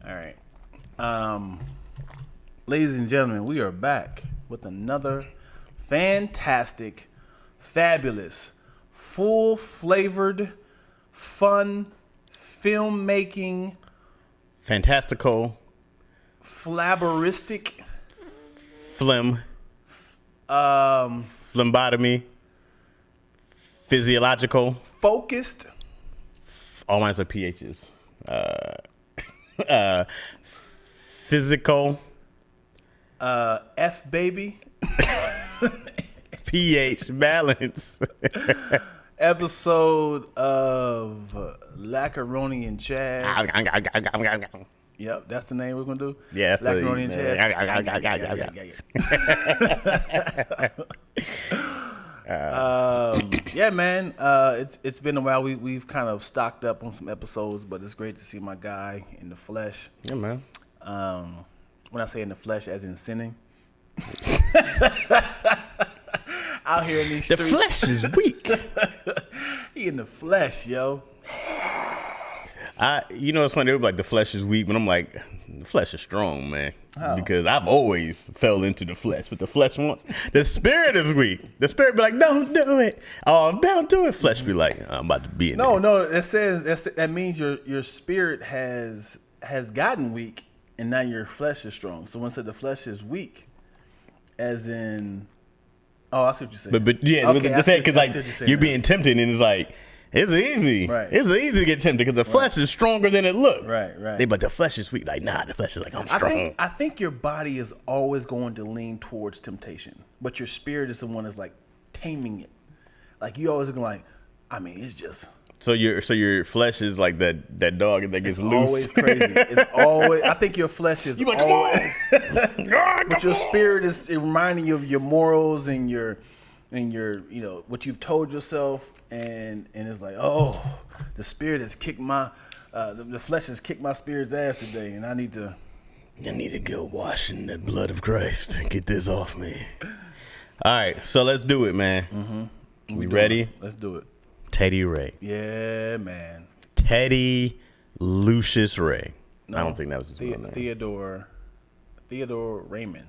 All right. Ladies and gentlemen, we are back with another fantastic, fabulous, full-flavored, fun, filmmaking, Fantastical, flabberistic, phlebotomy, physiological. focused, All mine are PHs. Physical, F baby, pH balance. episode of Lackaroni and Chaz. Yep, that's the name we're gonna do. Yeah, that's Lackaroni and Chaz. Yeah, man. It's been a while. We've kind of stocked up on some episodes, but it's great to see my guy in the flesh. Yeah, man. When I say in the flesh, as in sinning. Out here in these The streets. flesh is weak. He in the flesh, yo. It's funny. They were like, the flesh is weak, but I'm like, the flesh is strong, man. Oh. Because I've always fell into the flesh. But the flesh wants, the spirit is weak. The spirit be like, don't do it. Oh, don't do it. Flesh be like, I'm about to be in there. No. That means your spirit has gotten weak, and now your flesh is strong. So when I said the flesh is weak, as in, oh, I see what you're saying. But yeah, okay, to say because like you're being tempted, and it's like it's easy. Right. It's easy to get tempted because the flesh is stronger than it looks. Right. But the flesh is weak. Like, nah, the flesh is like, I'm strong. I think your body is always going to lean towards temptation, but your spirit is the one that's like taming it. Like you always going like, I mean, it's just. So your flesh is like that dog that gets loose. Always crazy. It's always. I think your flesh is. You like, always, come on. but your spirit is reminding you of your morals and your what you've told yourself, and it's like, oh, the spirit has kicked my the flesh has kicked my spirit's ass today, and I need to go wash in the blood of Christ and get this off me. All right, so let's do it, man. Mm-hmm. We ready? Let's do it. Teddy Ray. Yeah, man. Teddy Lucius Ray. No, I don't think that was his real name. Theodore Raymond.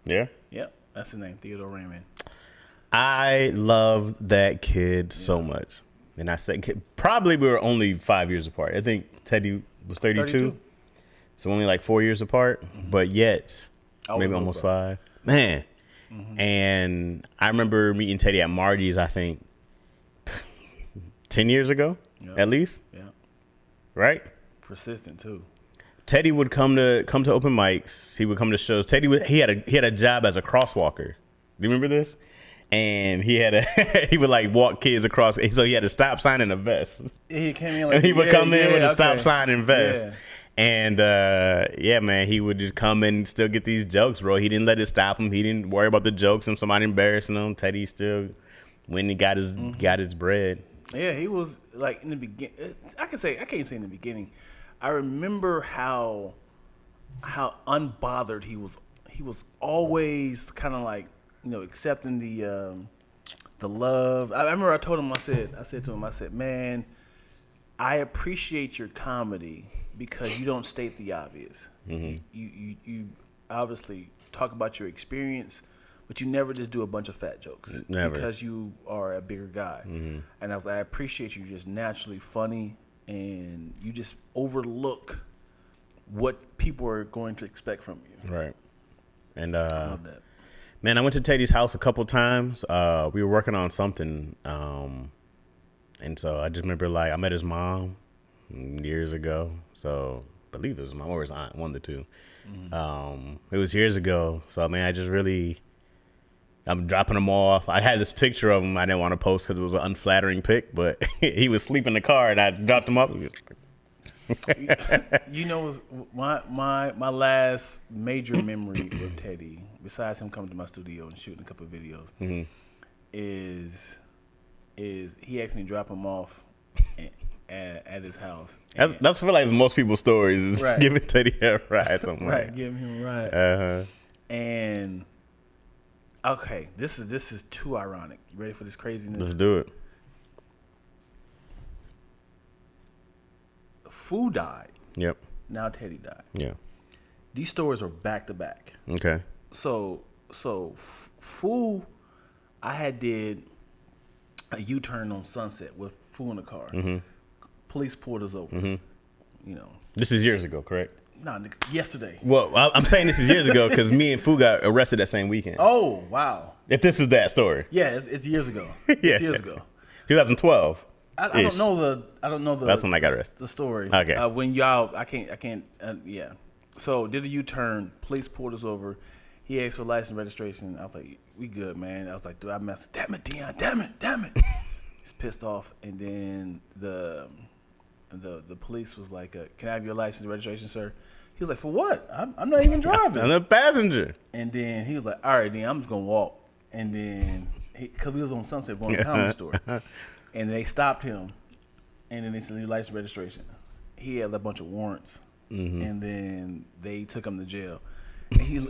Yeah? Yep, that's his name, Theodore Raymond. I love that kid so much. And I said, probably we were only 5 years apart. I think Teddy was 32. So only like 4 years apart. Mm-hmm. But yet, maybe almost 5. Man. Mm-hmm. And I remember meeting Teddy at Marty's, I think, 10 years ago, at least. Yeah. Right? Persistent, too. Teddy would come to open mics. He would come to shows. He had a job as a crosswalker. Do you remember this? And he would like walk kids across. So he had a stop sign and a vest. He came in like, and he would come in with a stop sign and vest. Yeah. And man, he would just come and still get these jokes, bro. He didn't let it stop him. He didn't worry about the jokes and somebody embarrassing him. Teddy still, when he got his bread. Yeah, he was like in the beginning. I can't say in the beginning. I remember how unbothered he was. He was always kind of like, accepting the love. I remember I told him, I said to him, man, I appreciate your comedy because you don't state the obvious. Mm-hmm. You obviously talk about your experience, but you never just do a bunch of fat jokes. Never. Because you are a bigger guy. Mm-hmm. And I was like, I appreciate you just naturally funny, and you just overlook what people are going to expect from you. Right. And I love that. Man, I went to Teddy's house a couple times. We were working on something. And so I just remember, like, I met his mom years ago. So I believe it was his mom or his aunt, one of the two. Mm-hmm. It was years ago. So, man, I'm dropping him off. I had this picture of him I didn't want to post because it was an unflattering pic, but he was asleep in the car and I dropped him off. My last major memory of Teddy, besides him coming to my studio and shooting a couple of videos, mm-hmm. is he asked me to drop him off at his house. That's for like most people's stories is right. Giving Teddy a ride somewhere. Right, giving him a ride. Uh-huh. And okay, this is too ironic. You ready for this craziness? Let's do it. Fu died. Yep. Now Teddy died. Yeah. These stories are back to back. Okay. So Fool, I had did a U-turn on Sunset with Fool in the car. Mm-hmm. Police pulled us over. Mm-hmm. You know. This is years ago, correct? No, yesterday. Well, I'm saying this is years ago because me and Fu got arrested that same weekend. Oh, wow. If this is that story. Yeah, it's years ago. Yeah. It's years ago. 2012. I don't know the. That's when I got arrested. The story. Okay. When y'all, I can't. Yeah. So did a U-turn. Police pulled us over. He asked for license registration. I was like, "We good, man." I was like, "Dude, I messed. Damn it, Dion. Damn it." He's pissed off, and then the police was like, "Can I have your license registration, sir?" He was like, "For what? I'm not even driving. I'm a passenger." And then he was like, "All right, then I'm just gonna walk." And then because we was on Sunset going to the comedy store, and they stopped him, and then they said, "Your license registration." He had a bunch of warrants, and then they took him to jail. And he,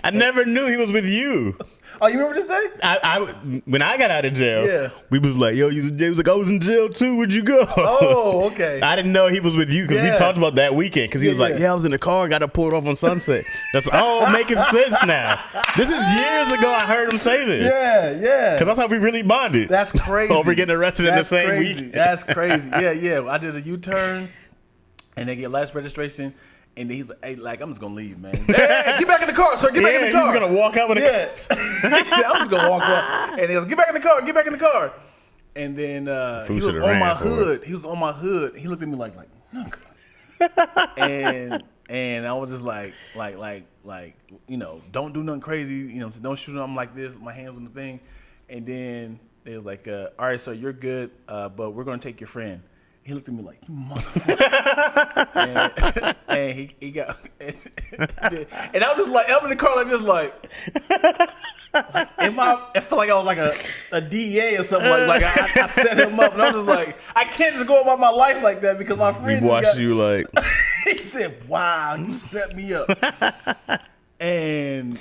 I never knew he was with you. Oh, you remember this day? When I got out of jail, Yeah. we was like, "Yo, you was in jail?" He was like, "I was in jail too. Where'd you go?" Oh, okay. I didn't know he was with you because we Yeah. talked about that weekend. Because he was like, Yeah. "Yeah, I was in the car, got to pull it off on Sunset." That's all making sense now. This is years ago. I heard him say this. Yeah. Because that's how we really bonded. That's crazy. Over getting arrested in the That's same crazy. week. That's crazy. Yeah. I did a U-turn, and they get license registration. And then he's like, "Hey, like, I'm just gonna leave, man." Hey, get back in the car, sir. Get back in the car. He's gonna walk out with a Yeah. He said, "I'm just gonna walk out." And he was, "Get back in the car. Get back in the car." And then he was should've on ran my for it. hood. He was on my hood. He looked at me like, "Nigga." and I was just like, you know, don't do nothing crazy. You know, don't shoot him like this. My hands on the thing. And then they was like, "All right, sir, you're good, but we're gonna take your friend." He looked at me like, "You motherfucker." and he got, and I was just like, I'm in the car like this, like I felt like I was like a DA or something, like I set him up, and I was just like, I can't just go about my life like that because my friend He watched you like. He said, "Wow, you set me up." And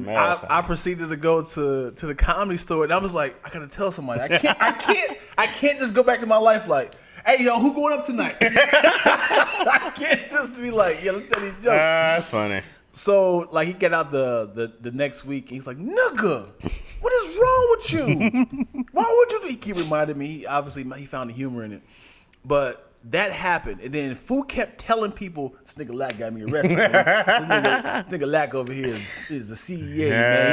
I proceeded to go to the comedy store, and I was like, I gotta tell somebody. I can't just go back to my life like, "Hey, yo, who going up tonight?" I can't just be like, "Yeah, let's tell these jokes." That's funny. So like he get out the next week, and he's like, "Nigga, what is wrong with you? Why would you?" He keep reminding me. He found the humor in it, but that happened, and then Fu kept telling people, "This nigga Lack got me arrested. Man. This nigga Lack over here is the CEA, man.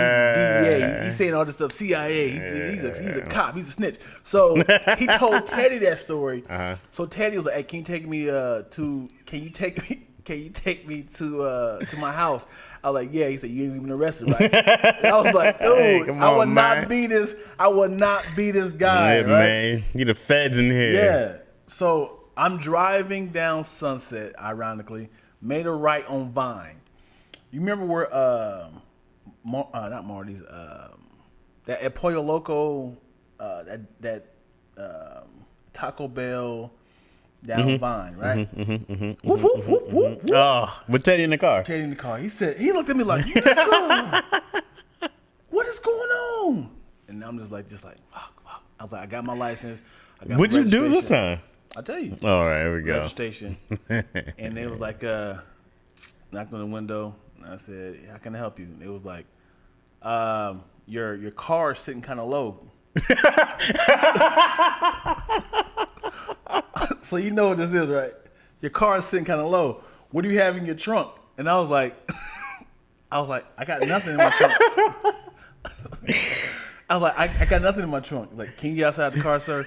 He's the DEA. He's saying all this stuff. CIA. He's a cop. He's a snitch." So he told Teddy that story. So Teddy was like, "Hey, can you take me to my house?" I was like, "Yeah." He said, "You ain't even arrested, right?" And I was like, "Dude, Hey, come I would on, not man. be this. I would not be this guy, Yeah, right?" man. You the feds in here. Yeah. So I'm driving down Sunset, ironically, made a right on Vine. You remember where not Marty's, that El Pollo Loco, that Taco Bell down Vine, right? Whoop, whoop, whoop, whoop, whoop. Oh, with Teddy in the car. Teddy in the car. He looked at me like, "Nigga, what is going on?" And I'm just like, fuck. I was like, I got my license. I got What'd my you do this registration. time? I'll tell you. All right, here we go. Registration. And they was like, knocked on the window. And I said, "How can I help you?" And it was like, your car is sitting kind of low. So you know what this is, right? Your car is sitting kind of low. What do you have in your trunk? And I was like, I got nothing in my trunk. I was like, I got nothing in my trunk. Like, "Can you get outside the car, sir?"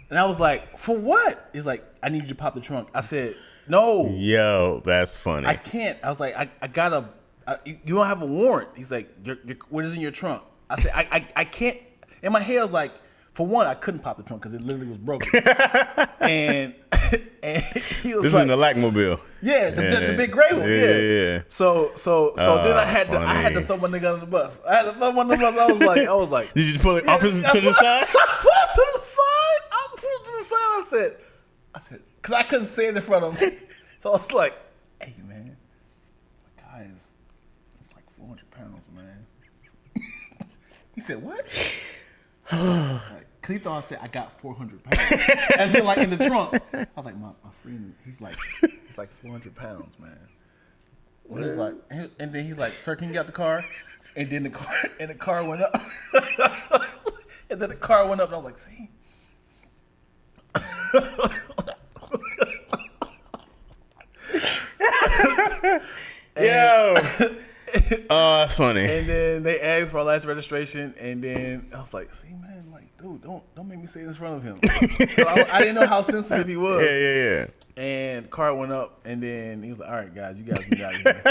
And I was like, "For what?" He's like, "I need you to pop the trunk." I said, "No, Yo, that's funny. I can't." I was like, I gotta. You don't have a warrant. He's like, "What is in your trunk?" I said, I can't. In my head, I was like, for one, I couldn't pop the trunk because it literally was broken. and he was This like, is in the Lackmobile. "Yeah, the big gray one." Yeah. So then I had funny. to throw my nigga under the bus. I was like, Did you pull it off to the side? I pulled to the side. I said, because I couldn't say it in front of him. So I was like, "Hey, man, my guy it's like 400 pounds, man." He said, "What?" I was like, Cause he thought I said I got 400 pounds, as in like in the trunk. I was like, my friend, he's like 400 pounds, man. He was like, and then he's like, sir, can you get out the car? And then the car went up, and then the car went up, and I was like, see. Yo. Oh, that's funny. And then they asked for our last registration, and then I was like, "See, man, like, dude, don't make me say it in front of him." So I didn't know how sensitive he was. Yeah. And the car went up, and then he was like, "All right, guys, you guys get out of here."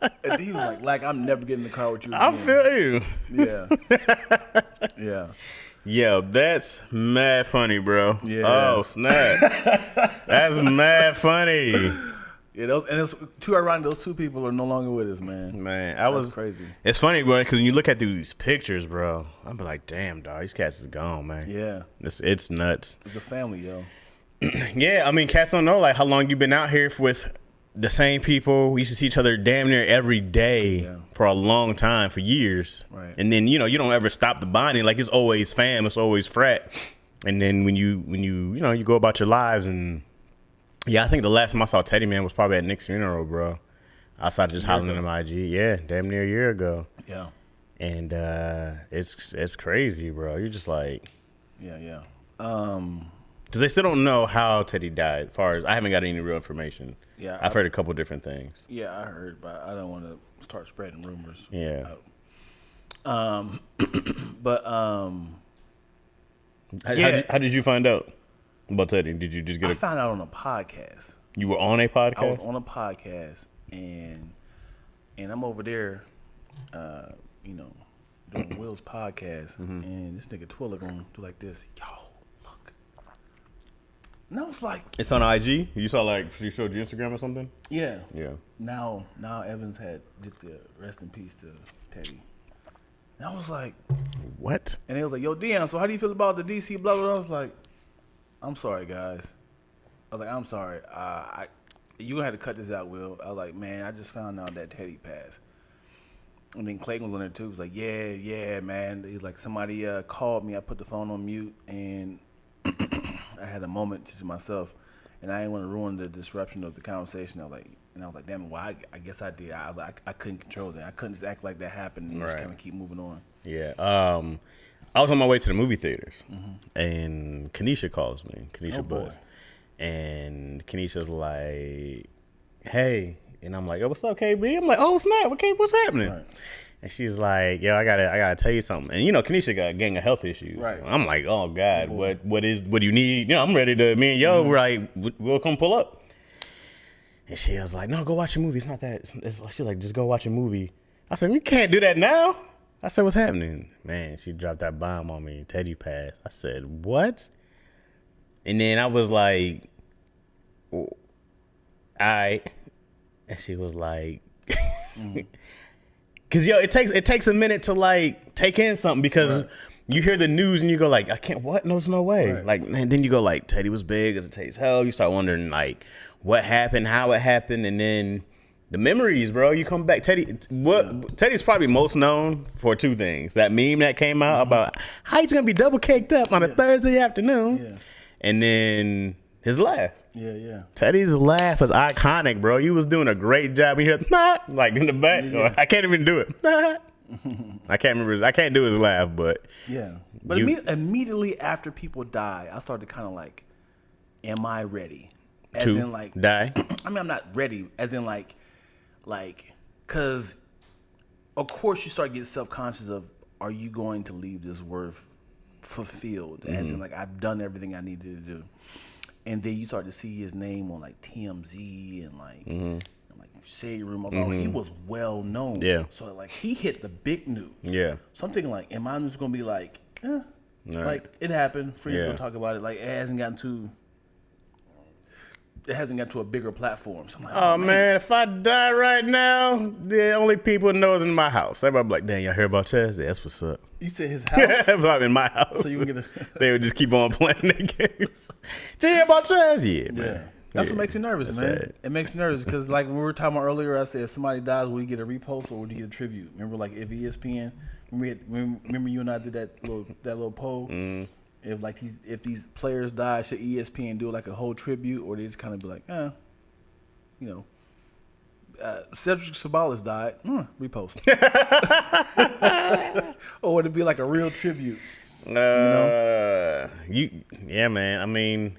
And then he was like, "I'm never getting in the car with you again." I feel you. Yeah, yeah. Yo, that's mad funny, bro. Yeah. Oh, snap. That's mad funny. Yeah, and it's too ironic. Those two people are no longer with us, man. Man, That's crazy. It's funny, bro, because when you look at these pictures, bro, I'm like, damn, dog, these cats is gone, man. Yeah, It's nuts. it's a family, yo. Yeah, I mean, cats don't know like how long you've been out here with the same people. We used to see each other damn near every day for a long time, for years. Right. And then you don't ever stop the bonding. Like it's always fam, it's always frat. And then when you you go about your lives and. Yeah, I think the last time I saw Teddy, man, was probably at Nick's funeral, bro. Outside of just hollering at him IG. Yeah, damn near a year ago. Yeah. And it's crazy, bro. You're just like... Yeah. Because they still don't know how Teddy died, as far as... I haven't got any real information. Yeah. I've heard a couple different things. Yeah, I heard, but I don't want to start spreading rumors. Yeah. But How did you find out about Teddy? Did you just get I found out on a podcast. You were on a podcast? I was on a podcast, and I'm over there, doing Will's podcast, and this nigga Twiller gonna do like this. Yo, look. And I was like, it's on IG? You saw she showed you Instagram or something? yeah. Yeah. Now Evans did the rest in peace to Teddy. And I was like, What? and he was like, yo, Dion, so how do you feel about the DC blah, blah, blah? I was like, I'm sorry, guys. I was like, I'm sorry. You gonna have to cut this out, Will. I was like, man, I just found out that Teddy passed. And then Clayton was on there too. He was like, yeah, man. He's like, somebody called me. I put the phone on mute, and I had a moment to myself, and I didn't want to ruin the disruption of the conversation. I was like, damn, well, I guess I did. I couldn't control that. I couldn't just act like that happened and just kind of keep moving on. Yeah. I was on my way to the movie theaters, and Kenesha calls me. Kenesha Buzz. And Kenesha's like, hey. And I'm like, yo, what's up, KB? I'm like, oh, snap. Okay, what's happening? Right. And she's like, yo, I gotta tell you something. And Kenesha got a gang of health issues. Right. I'm like, oh God, what do you need? I'm ready to. Me and yo, we're like, we'll come pull up. And she was like, no, go watch a movie. It's not that. She's like, just go watch a movie. I said, you can't do that now. I said, what's happening? Man, she dropped that bomb on me. Teddy passed. I said, what? And then I was like, all right. And she was like, because it takes a minute to like take in something because you hear the news and you go like, I can't, what? No, there's no way. Right. Like, and then you go like, Teddy was big as it takes hell. You start wondering like what happened, how it happened, and then the memories, bro. You come back. Teddy's probably most known for two things: that meme that came out about how he's gonna be double caked up on a Thursday afternoon, and then his laugh. Yeah. Teddy's laugh was iconic, bro. You was doing a great job. You hear like in the back. Yeah. I can't even do it. I can't remember. I can't do his laugh, but But immediately after people die, I started to kind of like, am I ready? As to in like die. I mean, I'm not ready. As in like, because of course you start getting self-conscious of, are you going to leave this worth fulfilled? As in like, I've done everything I needed to do. And then you start to see his name on like TMZ and like Shade Room. He was well known. Yeah. So like he hit the big news. Yeah. Something like, am I just gonna be like, like it happened. Friends gonna talk about it. Like it hasn't gotten to a bigger platform. So I'm like, oh man, if I die right now, the only people know is in my house. Everybody be like, dang, y'all hear about Chaz? Yeah, that's what's up. You said his house? I'm in my house. So you would they would just keep on playing their games. Did you hear about Chaz? Yeah, man. That's what makes me nervous, man. Sad. It makes me nervous because, like, when we were talking about earlier, I said if somebody dies, will you get a repost or would you get a tribute? Remember, like, if ESPN, remember you and I did that little poll, if these players die, should ESPN do like a whole tribute, or they just kind of be like, you know, Cedric Sabalas died, repost, or would it be like a real tribute? Yeah, man. I mean,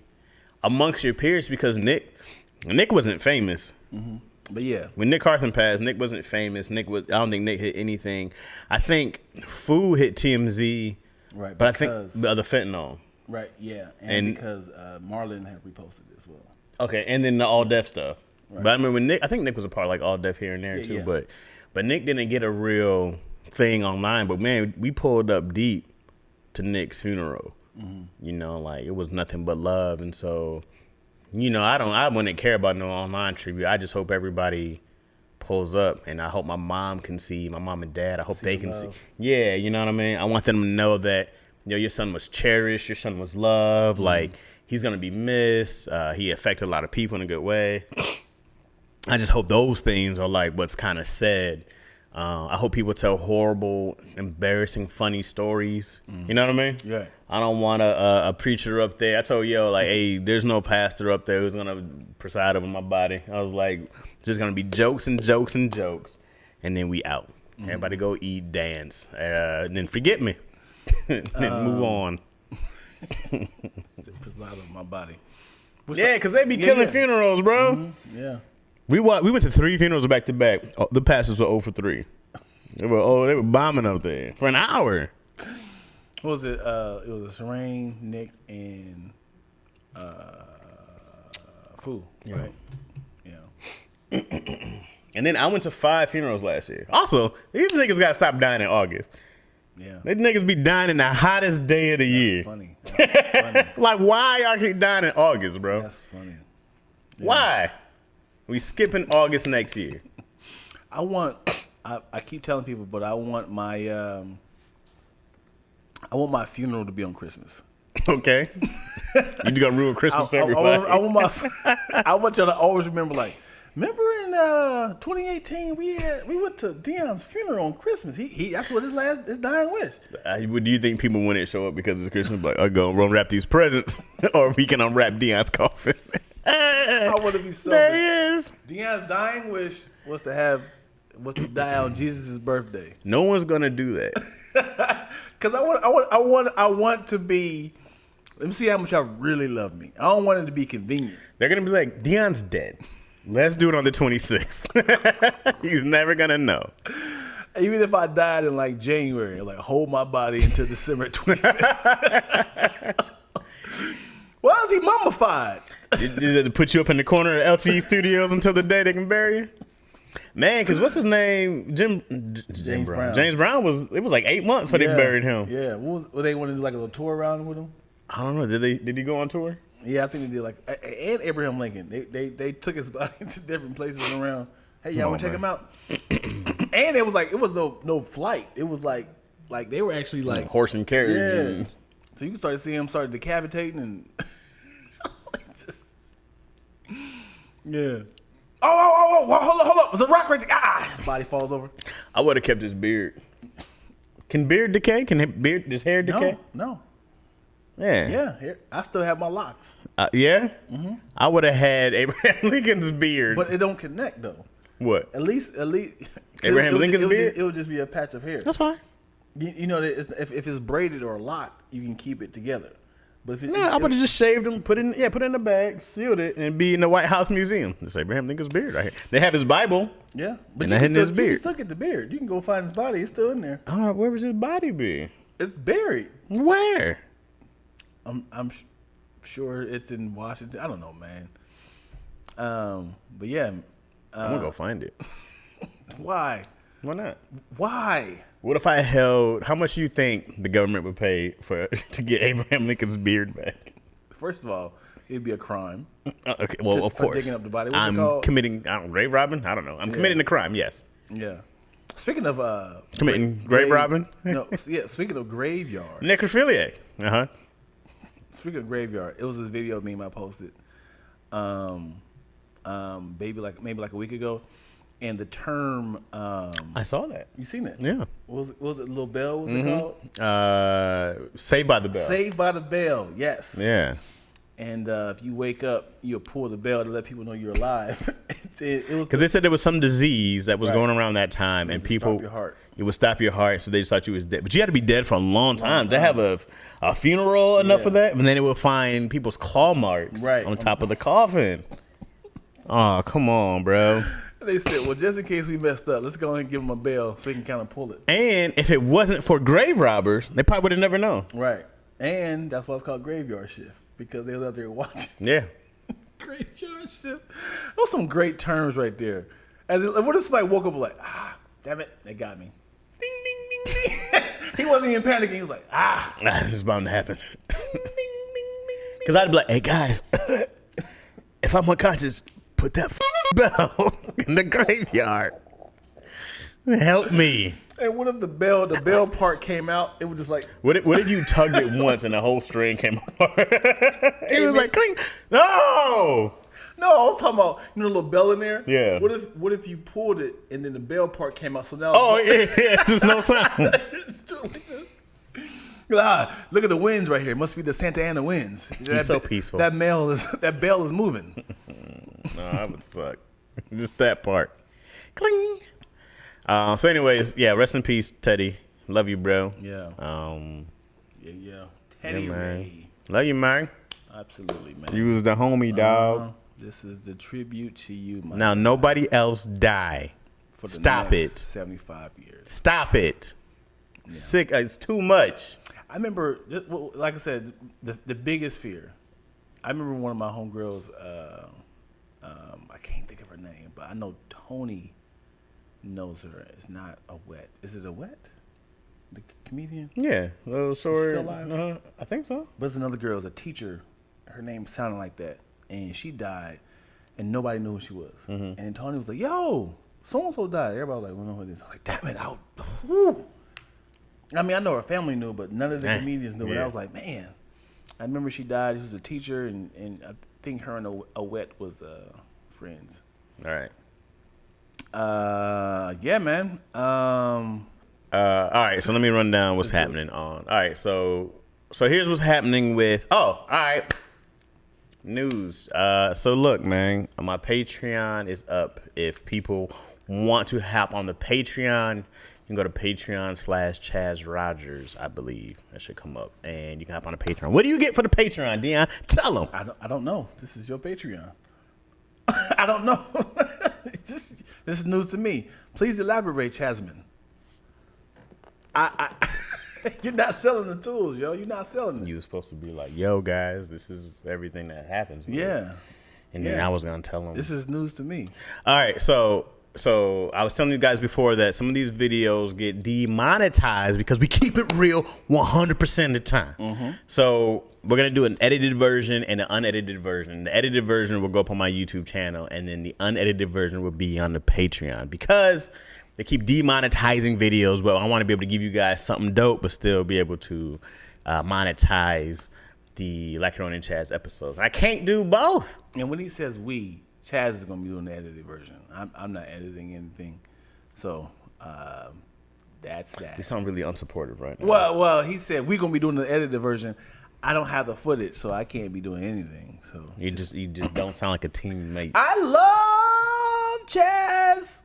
amongst your peers, because Nick wasn't famous. Mm-hmm. But yeah, when Nick Carthen passed, Nick wasn't famous. I don't think Nick hit anything. I think Fu hit TMZ, right? But I think the other fentanyl, right? Yeah, and because Marlon had reposted it as well. Okay, and then the all deaf stuff. Right. But I remember Nick. I think Nick was a part of like all deaf here and there too. Yeah. But Nick didn't get a real thing online. But man, we pulled up deep to Nick's funeral. Mm-hmm. You know, like it was nothing but love, and so. You know, I wouldn't care about no online tribute. I just hope everybody pulls up, and I hope my mom can see, my mom and dad. I hope they can see. Yeah, you know what I mean? I want them to know that, your son was cherished, your son was loved. Mm-hmm. Like, he's going to be missed. He affected a lot of people in a good way. I just hope those things are like what's kind of said. I hope people tell horrible, embarrassing, funny stories. Mm. You know what I mean? Yeah. I don't want a preacher up there. I told like, hey, there's no pastor up there who's gonna preside over my body. I was like, it's just gonna be jokes and jokes and jokes, and then we out. Mm. Everybody go eat, dance, then forget me, then move on. Preside over my body. Yeah, because they be killing funerals, bro. Mm-hmm. Yeah. We went to 3 funerals back to back. The pastors were 0 for 3. They were bombing up there for an hour. What was it? It was a Serene, Nick, and Fu, right? Yeah. And then I went to 5 funerals last year. Also, these niggas got to stop dying in August. Yeah. These niggas be dying in the hottest day of the year. Funny. Funny. Like, why y'all keep dying in August, bro? That's funny. Yeah. Why? We skipping August next year. I keep telling people, but I want my funeral to be on Christmas. Okay. You just gonna ruin Christmas for everybody. I want y'all to always remember, like, remember in 2018 we went to Dion's funeral on Christmas. He that's what his dying wish. Do you think people wouldn't show up because it's Christmas? Like, I'm gonna unwrap these presents, or we can unwrap Dion's coffin. I want to be so. There he is. Dion's dying wish was to die on Jesus' birthday. No one's gonna do that. Because I want to be. Let me see how much y'all really love me. I don't want it to be convenient. They're gonna be like, Dion's dead. Let's do it on the 26th. He's never gonna know. Even if I died in like January, like hold my body until December 25th. Why is he mummified? Did they put you up in the corner of LTE Studios until the day they can bury you? Man, because what's his name? James Brown. James Brown was like 8 months before they buried him. Yeah. What they want to do, like a little tour around with him? I don't know. Did he go on tour? Yeah, I think they did. Like, and Abraham Lincoln, they took his body to different places around. Hey, y'all want to check him out? And it was no flight. It was like they were actually like horse and carriage. Yeah. So you can start to see him start decapitating and just yeah. Oh! Hold up! There's a rock right there. His body falls over. I would have kept his beard. Can beard decay? Can his hair decay? No. Yeah. Yeah. I still have my locks. Yeah. Mm-hmm. I would have had Abraham Lincoln's beard, but it don't connect though. What? At least Abraham Lincoln's beard. It would just be a patch of hair. That's fine. You know that if it's braided or locked, you can keep it together. But if I would have just shaved him, put it in the bag, sealed it, and be in the White House Museum. It's Abraham Lincoln's beard right here. They have his Bible. Yeah, but you can still get the beard. You can go find his body. It's still in there. Where was his body be? It's buried. Where? I'm sure it's in Washington. I don't know, man. But yeah, I'm gonna go find it. Why? Why not? Why? What if I held? How much do you think the government would pay to get Abraham Lincoln's beard back? First of all, it'd be a crime. Okay, well, of course. Digging up the body. What's I'm it called? committing grave robbing. I don't know. I'm committing a crime. Yes. Yeah. Speaking of committing grave robbing. No. Yeah. Speaking of graveyard. Necrophilia. Speaking of graveyard, it was this video meme I posted, maybe like a week ago, and the term. I saw that. You seen it? Yeah. What was it Little Bell? What's it called? Saved by the Bell. Saved by the Bell. Yes. Yeah. And if you wake up, you'll pull the bell to let people know you're alive. it was Because they said there was some disease that was Right. going around that time, and would people stop your heart. it would stop your heart, so they just thought you was dead. But you had to be dead for a long time to have a funeral enough Yeah. for that, and then it would find people's claw marks Right. on top of the coffin. Oh, come on, bro. They said, well, just in case we messed up, let's go ahead and give him a bell so he can kind of pull it. And if it wasn't for grave robbers, they probably would have never known. Right. And that's why it's called graveyard shift, because they was out there watching. Yeah. Graveyard shift. Those some great terms right there. What if somebody woke up like, damn it, they got me. Ding, ding, ding, ding. He wasn't even panicking. He was like, This is bound to happen. Because I'd be like, hey, guys, if I'm unconscious, put that bell in the graveyard. Help me. And what if the bell part came out? It was just like, What if you tugged it once and the whole string came apart? It was like, cling. No. no, I was talking about, the little bell in there. Yeah. What if you pulled it and then the bell part came out? So now, Oh, yeah. There's no sound. it's still like this. Look at the winds right here. It must be the Santa Ana winds. He's so peaceful. That bell is moving. No, that would suck. Just that part. Cling. So anyways, yeah, rest in peace, Teddy. Love you, bro. Yeah. Yeah. Teddy Yeah, man. Ray. Love you, man. Absolutely, man. You was the homie, dog. This is the tribute to you, man. Now nobody else die. For the Stop next it. 75 years. Stop it. Sick. It's too much. I remember, like I said, the biggest fear. I remember one of my homegirls. I can't think of her name, but I know Tony knows her. It's not a wet. Is it a wet? The comedian? Yeah. Little short. Still alive? I think so. But there's another girl, is a teacher. Her name sounded like that, and she died, and nobody knew who she was. And then Tony was like, "Yo, so and so died." Everybody was like, "We know who it is." I'm like, "Damn it, whew." I mean, I know her family knew, but none of the comedians knew. And I was like, "Man," I remember she died. She was a teacher, and I think her and Awet was friends. All right. Yeah, man. All right. So let me run down what's happening on. All right. So here's what's happening with. Oh, all right. News. So look, man, my Patreon is up. If people want to hop on the Patreon, you can go to Patreon/Chaz Rogers, I believe. That should come up. And you can hop on the Patreon. What do you get for the Patreon, Dion? Tell them. I don't know. This is your Patreon. I don't know. This is news to me. Please elaborate, Chasman. You're not selling the tools, yo. You're not selling them. You were supposed to be like, yo, guys, this is everything that happens. with it. Yeah. And then I was going to tell them. This is news to me. All right, so I was telling you guys before that some of these videos get demonetized because we keep it real 100% of the time. So we're going to do an edited version and an unedited version. The edited version will go up on my YouTube channel, and then the unedited version will be on the Patreon because they keep demonetizing videos. Well, I want to be able to give you guys something dope, but still be able to monetize the Lackaroni Chaz episodes. I can't do both. And when he says we, Chaz is going to be doing the edited version. I'm not editing anything. So that's that. You sound really unsupportive right now. Well, he said we're going to be doing the edited version. I don't have the footage, so I can't be doing anything. So You just don't sound like a teammate. I love Chaz.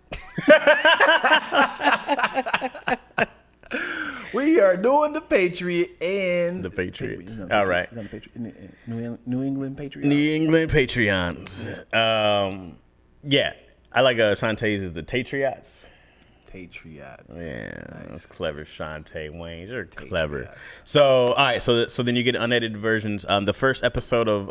We are doing the Patriot and The Patriots. He's on the All right. He's on the Patriot. New England Patriots. New England Patreons. Yeah. I like Shantae's is the Tatriots. Patriots. Yeah, that's clever, Shantae Wayne. You're Patriots. clever. So, all right. So then you get unedited versions. The first episode of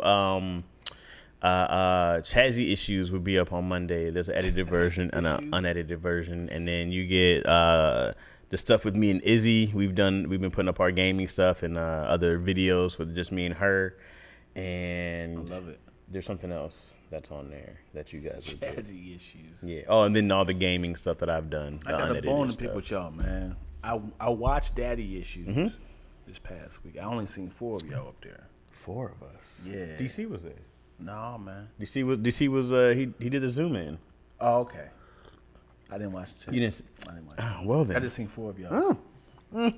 Chazzy Issues will be up on Monday. There's an edited version and an unedited version, and then you get the stuff with me and Izzy. We've been putting up our gaming stuff and other videos with just me and her. And I love it. There's something else that's on there that you guys would get. Chazzy Issues. Yeah. Oh, and then all the gaming stuff that I've done. I got a bone to pick with y'all, man. I watched Daddy Issues this past week. I only seen 4 of y'all up there. 4 of us. Yeah. DC was there. No, man. DC was he did the zoom in. Oh, okay. I didn't watch it. You didn't. I didn't watch it. Oh, well then. I just seen 4 of y'all. I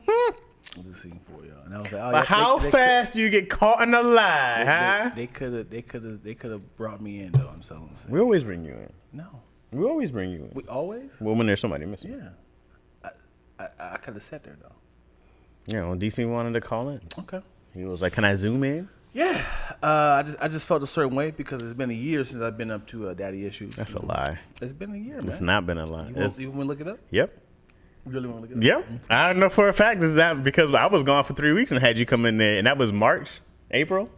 just seen 4 of y'all, and I was like, oh, But how fast do you get caught in a lie, huh? They could have brought me in though. I'm saying. We always bring you in. No, We always bring you in. we always. Well, when there's somebody missing. Yeah, I could have sat there though. Yeah, when DC wanted to call in, Okay. he was like, "Can I zoom in?" Yeah, I just felt a certain way because it's been a year since I've been up to daddy issues. That's a lie. It's been a year, man. It's not been a lie. You want to look it up? Yep. You really want to look it up? Yep. I know for a fact it's that because I was gone for 3 weeks and had you come in there, and that was March, April,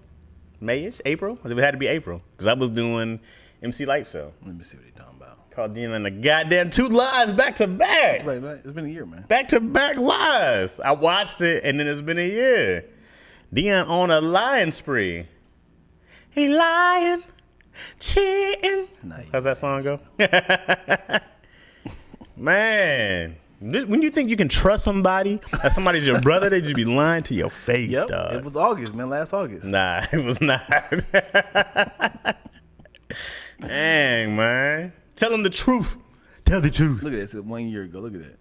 Mayish, April. It had to be April because I was doing MC Light Show. Let me see what you're talking about. Called Dean on the goddamn 2 lives back to back. Right. It's been a year, man. Back to back lives. I watched it, and then it's been a year. Dion on a lying spree. He lying, cheating. Nice. How's that song go? Man, when you think you can trust somebody, that somebody's your brother, they just be lying to your face, Yep. dog. It was August, man. Last August. Nah, it was not. Dang, man. Tell them the truth. Tell the truth. Look at this. It's 1 year ago. Look at that.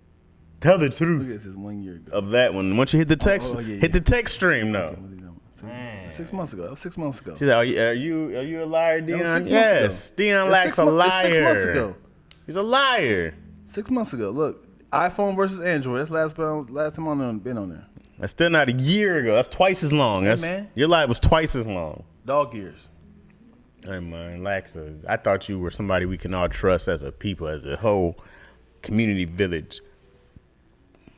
Tell the Look at truth this. It's 1 year ago. of that one. Once you hit the text, yeah, hit the text stream, though. Okay, what are you doing? 6 months ago. That was 6 months ago. She said, are you a liar, Dion? was 6 months Yes. ago. Dion It's Lack's 6 a months- liar. it's 6 months ago. He's a liar. 6 months ago. Look, iPhone versus Android. That's last time I've been on there. That's still not a year ago. That's twice as long. That's, man. Your life was twice as long. Dog years. Hey, man, Laxa, I thought you were somebody we can all trust as a people, as a whole community village.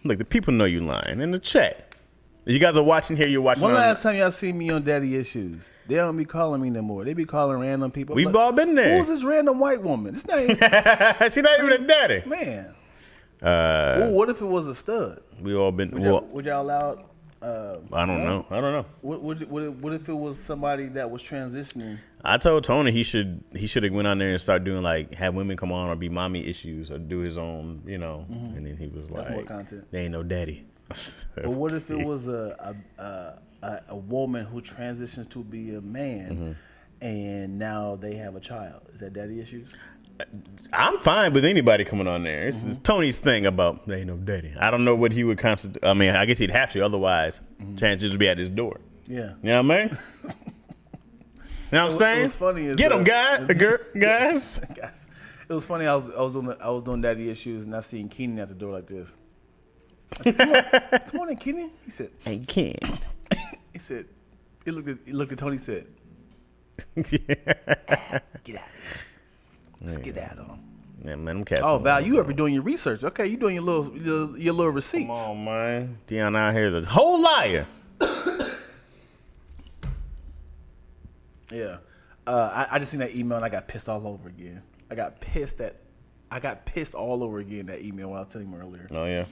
Look, the people know you lying in the chat. If you guys are watching here, you're watching. When last time y'all seen me on daddy issues? They don't be calling me no more. They be calling random people. We've all been there. Who's this random white woman? This name, She's not even a daddy. man. Well, what if it was a stud? We all been. Would y'all allow? I don't know. I don't know. What if it was somebody that was transitioning? I told Tony he should have went on there and start doing like have women come on or be mommy issues or do his own, And then he was That's like, more content. "They ain't no daddy." But what if it was a woman who transitions to be a man, and now they have a child? Is that daddy issues? I'm fine with anybody coming on there. It's Tony's thing about they ain't no daddy. I don't know what he would constitute. I mean, I guess he'd have to. Otherwise, chances would be at his door. Yeah. You know what I mean? You know what I'm saying? What's funny is Get him, guys. Guys, it was funny. I was doing daddy issues, and I seen Keenan at the door like this. I said, come on in, Keenan. He said, I can't. he said, he looked at Tony. Said, get out. Let's get out of him. Yeah, man, I'm casting. Oh, Val, you ever doing your research? Okay, you doing your little receipts. Come on, man. Dion out here is a whole liar. Yeah. I just seen that email and I got pissed all over again. I got pissed all over again that email when I was telling you earlier. Oh yeah.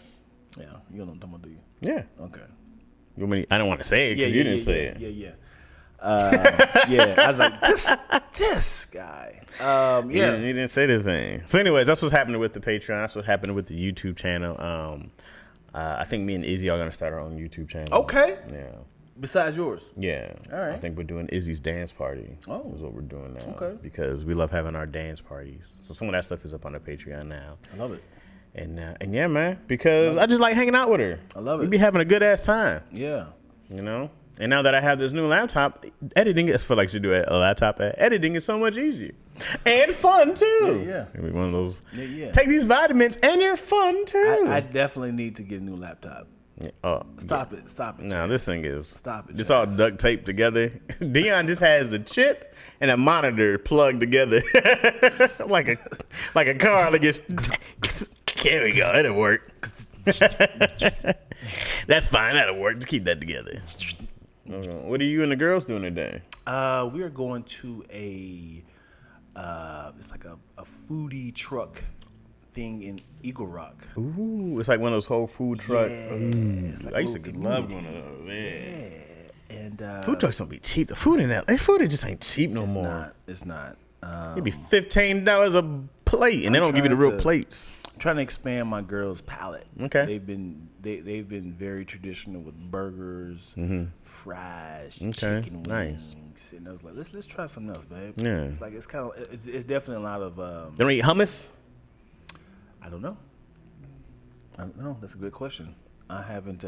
Yeah, you know what I'm talking about, do you? Yeah. Okay. You want me? I don't want to say it because you didn't say it. Yeah. Yeah, I was like, this guy. Yeah. He didn't say the thing. So, anyways, that's what's happening with the Patreon. That's what happened with the YouTube channel. I think me and Izzy are gonna start our own YouTube channel. Okay. Yeah. Besides yours. Yeah. All right. I think we're doing Izzy's dance party. Oh. Is what we're doing now. Okay. Because we love having our dance parties. So some of that stuff is up on the Patreon now. I love it. And yeah, man. Because I just like hanging out with her. I love it. We be having a good ass time. Yeah. You know. And now that I have this new laptop, editing is for like you do a laptop. Editing is so much easier and fun too. Yeah. Maybe one of those. Yeah. Take these vitamins and you're fun too. I definitely need to get a new laptop. Oh, Stop it. no, this thing is Stop it, just all duct taped together. Dion just has the chip and a monitor plugged together like a car that gets. There we go. It'll work. That's fine. That'll work. Just keep that together. What are you and the girls doing today? We are going to it's like a foodie truck thing in Eagle Rock. Ooh, it's like one of those whole food truck. Yeah, it's like I used a to little love community. one of those. Yeah. And Food trucks don't be cheap. The food in that food just ain't cheap no more. It's not. It'd be $15 a plate, and they don't give you the real plates. I'm trying to expand my girls' palate. Okay. They've been very traditional with burgers, fries, chicken wings, and I was like, let's try something else, babe. Yeah. It's like it's definitely a lot of. They don't eat hummus. I don't know. I don't know. That's a good question. I haven't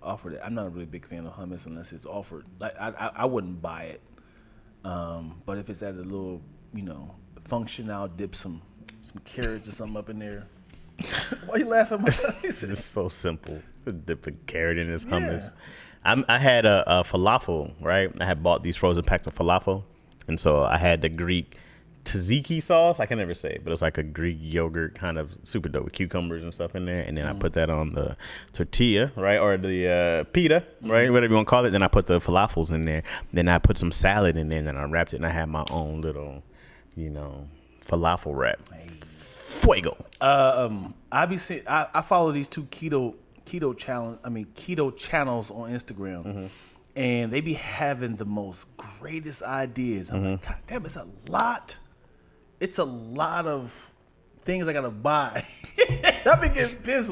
offered it. I'm not a really big fan of hummus unless it's offered. Like I wouldn't buy it. But if it's at a little, function, I'll dip some carrots or something up in there. Why you laughing? It's just so simple. Dip a carrot in his hummus. I had a falafel, right? I had bought these frozen packs of falafel, and so I had the Greek tzatziki sauce. I can never say it, but it's like a Greek yogurt kind of super dope with cucumbers and stuff in there. And then I put that on the tortilla, right? Or the pita, right? Whatever you want to call it. Then I put the falafels in there. Then I put some salad in there, and then I wrapped it. And I had my own little, falafel wrap. Fuego. I follow these two keto channels on Instagram. And they be having the most greatest ideas. I'm like, God damn, it's a lot. It's a lot of things I gotta buy. I be getting pissed,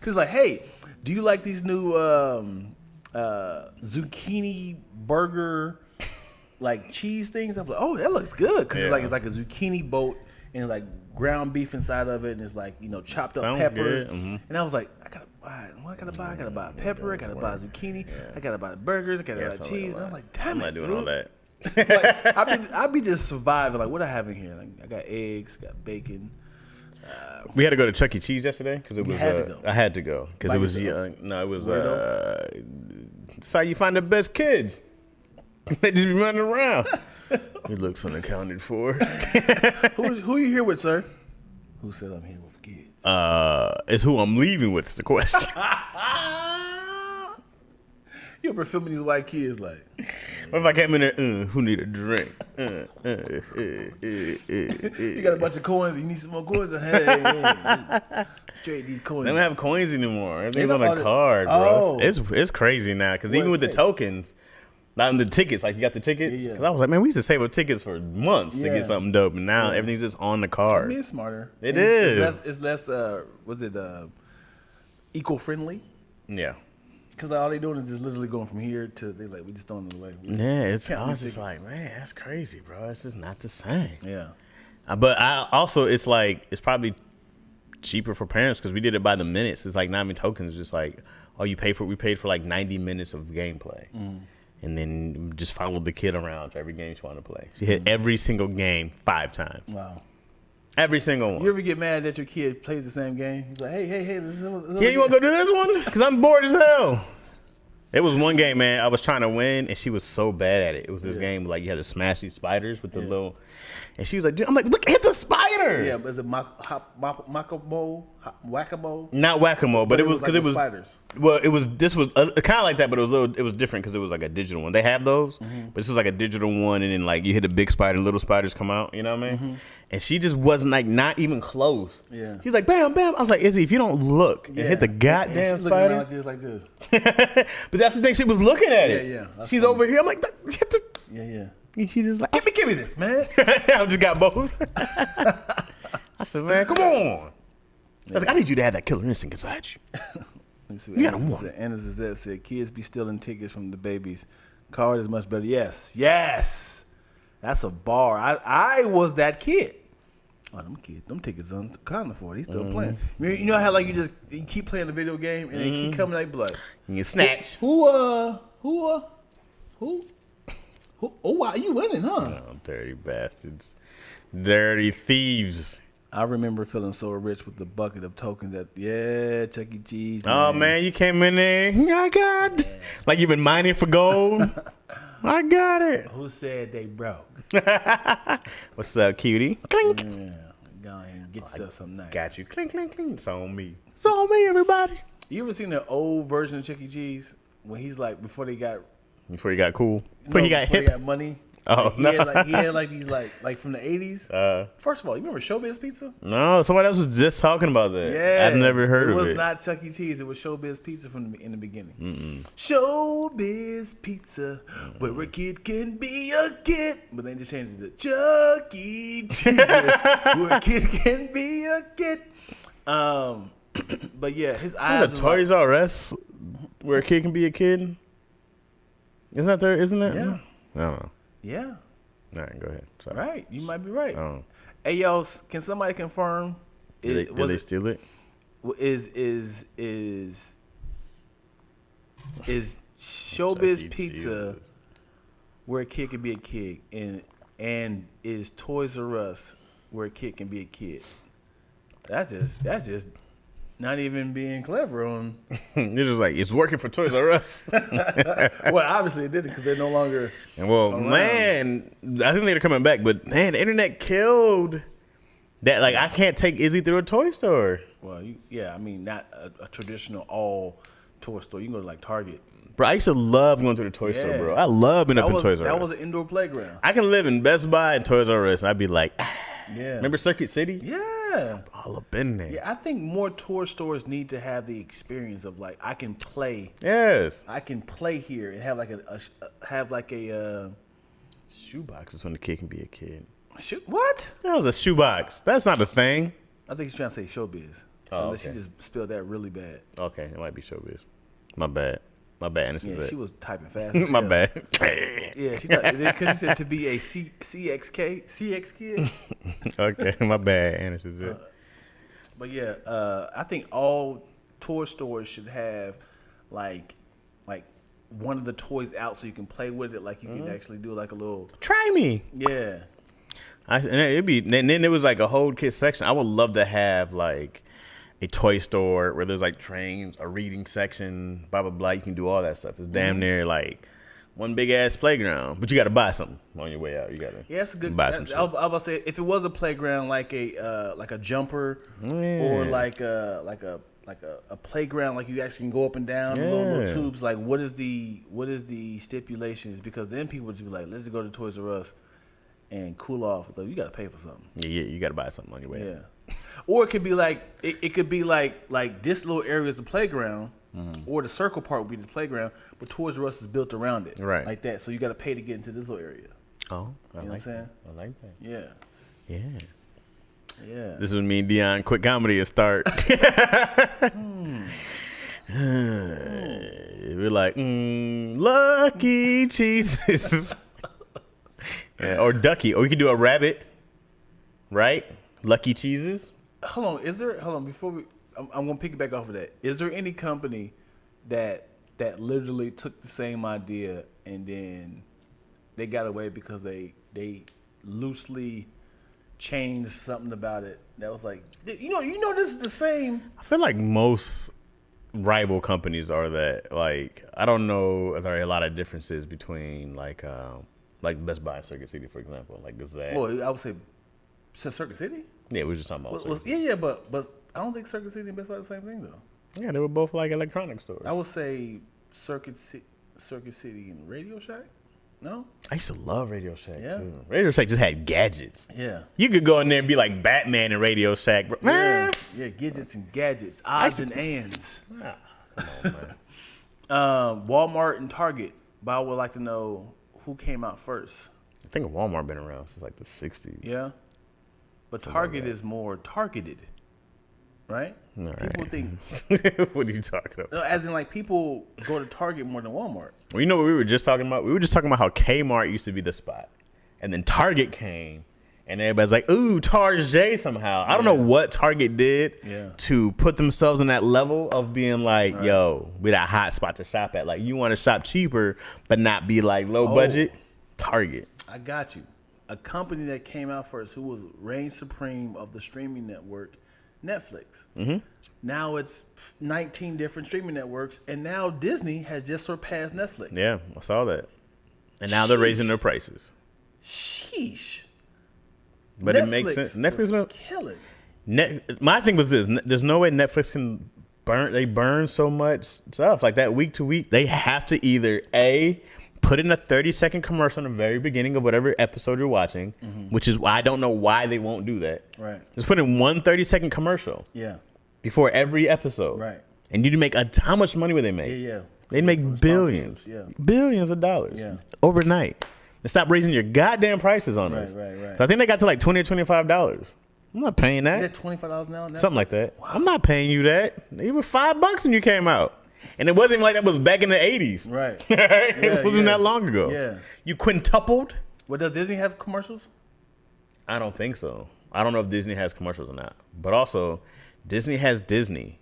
cause hey, do you like these new zucchini burger cheese things? I'm like, oh, that looks good, cause it's like a zucchini boat and like ground beef inside of it, and it's chopped up peppers. And I was like, I gotta buy. What I gotta buy? I gotta buy pepper. I gotta buy zucchini. I gotta buy the burgers. I gotta buy cheese. And I'm like, damn it, I'm not doing all that. I be just surviving. Like, what I have in here? Like, I got eggs, got bacon. We had to go to Chuck E. Cheese yesterday because it was. I had to go because it was. Yourself? No, it was. It's how you find the best kids. They just be running around. He looks unaccounted for. Who you here with, sir? Who said I'm here with kids? It's who I'm leaving with is the question. You ever filming these white kids like? What if I came in there? Who need a drink? You got a bunch of coins. You need some more coins. Hey, trade these coins. They don't have coins anymore. Everything's on a card, bro. It's crazy now because even with the tokens. Not in the tickets, like you got the tickets. Because I was like, man, we used to save up tickets for months to get something dope, and now everything's just on the card. I mean, it's smarter. It is. It's less. Was it eco-friendly? Yeah. Because all they doing is just literally going from here to we just throwing it away. I was just like, man, that's crazy, bro. It's just not the same. Yeah. But it's like it's probably cheaper for parents because we did it by the minutes. It's like not even tokens. It's just like we paid for 90 minutes of gameplay. And then just followed the kid around to every game she wanted to play. She hit every single game 5 times. Wow. Every single one. You ever get mad that your kid plays the same game? He's like, hey, this you want to go do this one? Because I'm bored as hell. It was one game, man. I was trying to win, and she was so bad at it. It was this game like you had to smash these spiders with the little. And she was like, I'm like, look, hit the spider. Yeah, but is it whack-a-mole? Not whack-a-mole, but it was because it was spiders. Well, this was kind of like that, but it was different because it was like a digital one. They have those, but this was like a digital one, and then like you hit a big spider, and little spiders come out. You know what I mean? And she just wasn't like not even close. Yeah, she's like bam, bam. I was like, Izzy, if you don't look and hit the goddamn spider, like this. But that's the thing. She was looking at it. Yeah. She's over here. I'm like, hit the. Yeah. And she's just like, give me this, man. I just got both. I said, man, come on. I was like, I need you to have that killer instinct inside you. Let me see you got to want it. Anna Zazette said, kids be stealing tickets from the babies. Card is much better. Yes. That's a bar. I was that kid. Oh, them kids, them tickets on kind of for. He's still playing. You know how you keep playing the video game and they keep coming like blood. You get snatched. Who? Oh wow, you winning, huh? Oh, dirty bastards, dirty thieves. I remember feeling so rich with the bucket of tokens at Chuck E. Cheese. Oh man, you came in there. I got like you've been mining for gold. I got it. Who said they broke? What's up, cutie? Clink. Yeah, go ahead and get yourself something nice. Got you. Clink, clink, clink. It's on me. It's on me, everybody. You ever seen the old version of Chuck E. Cheese when he's like before he got cool? Before he got hip. He got money. Oh, he had like these like from the 80s. First of all, you remember Showbiz Pizza? No, somebody else was just talking about that. Yeah, I've never heard of it. It was not Chuck E. Cheese. It was Showbiz Pizza in the beginning. Showbiz Pizza, where a kid can be a kid. But they just changed it to Chuck E. Cheese, where a kid can be a kid. But yeah, his eyes. The Toys R Us, where a kid can be a kid. Isn't that there? Isn't it? Yeah. I don't know. Yeah. All right, go ahead. Sorry. Right. You might be right. Oh. Hey, yo, can somebody confirm Did they steal it? Is Showbiz Pizza where a kid can be a kid, and is Toys R Us where a kid can be a kid? That's just not even being clever on. It's just like it's working for Toys R Us. Well, obviously it didn't because they're no longer. And well, around. man, I think they're coming back, but man, the internet killed that. Like, I can't take Izzy through a toy store. Well, I mean, not a traditional all toy store. You can go to like Target. Bro, I used to love going to the toy store, bro. I love being up in Toys R Us. That was an indoor playground. I can live in Best Buy and Toys R Us, and I'd be like, yeah. Remember Circuit City? Yeah. All up in there. Yeah, I think more toy stores need to have the experience of like I can play. Yes. I can play here and have like a shoebox is when the kid can be a kid. What? That was a shoebox. That's not a thing. I think he's trying to say showbiz. Oh, Unless okay. she just spelled that really bad. Okay, it might be showbiz. My bad. Yeah, she was typing fast. My bad. Yeah, because she said to be a CX kid. Okay, my bad. Annis is it. But yeah, I think all toy stores should have like one of the toys out so you can play with it. Like you can actually do like a little. Try me. Yeah. And then there was like a whole kid section. I would love to have like a toy store where there's like trains, a reading section, blah blah blah. You can do all that stuff. It's damn near like one big ass playground, but you got to buy something on your way out. You got to that's a good. buy some shit. I was about to say if it was a playground like a jumper or like a playground like you actually can go up and down little tubes. Like what is the stipulations? Because then people would just be like, let's just go to Toys R Us and cool off. So you got to pay for something. Yeah, you got to buy something on your way out. Yeah. Or it could be like it could be like this little area is the playground, or the circle part would be the playground, but Toys R Us is built around it, right? Like that. So you got to pay to get into this little area. Oh, you know what I'm saying? I like that. Yeah. Yeah. This would mean Dion quit comedy and start. We're like, Lucky Cheeses. Yeah, or Ducky, or we could do a rabbit, right? Lucky Cheeses. Hold on. Before I'm gonna piggyback off of that. Is there any company that literally took the same idea and then they got away because they loosely changed something about it that was like, you know this is the same? I feel like most rival companies are that. Like, I don't know if there are a lot of differences between like Best Buy and Circuit City, for example. Like, is that? Well, I would say Circuit City. Yeah, we were just talking about. Circuit City. Yeah, but I don't think Circuit City and Best Buy are the same thing though. Yeah, they were both like electronic stores. I would say Circuit City and Radio Shack. No? I used to love Radio Shack too. Radio Shack just had gadgets. Yeah. You could go in there and be like Batman in Radio Shack. Bro. Yeah, gadgets and gadgets, odds and ends. Nah, come on, man. Walmart and Target. But I would like to know who came out first. I think Walmart been around since like the 60s. Yeah. But Target is more targeted, right? People think. What are you talking about? No, as in like people go to Target more than Walmart. Well, you know what we were just talking about? We were just talking about how Kmart used to be the spot. And then Target came. And everybody's like, ooh, Target somehow. I don't know what Target did to put themselves on that level of being like, yo, we that hot spot to shop at. Like, you want to shop cheaper, but not be like low budget? Target. I got you. A company that came out first who was reign supreme of the streaming network, Netflix. Mm-hmm. Now it's 19 different streaming networks, and now Disney has just surpassed Netflix. Yeah, I saw that. And now they're raising their prices. Sheesh. But Netflix, it makes sense. Netflix was killing. My thing was this: there's no way Netflix can burn. They burn so much stuff like that week to week. They have to either put in a 30-second commercial in the very beginning of whatever episode you're watching, which is why I don't know why they won't do that. Right. Just put in one 30-second commercial. Yeah. Before every episode. Right. And you make how much money would they make? Yeah. They'd make billions. Yeah. Billions of dollars. Yeah. Overnight. And stop raising your goddamn prices on us. Right. So I think they got to like $20 or $25. I'm not paying that. Is that $25 now? Something like that. Wow. I'm not paying you that. It was $5 when you came out. And it wasn't like that was back in the 80s. Right. It wasn't that long ago. Yeah. You quintupled. Well, does Disney have commercials? I don't think so. I don't know if Disney has commercials or not, but also Disney has Disney.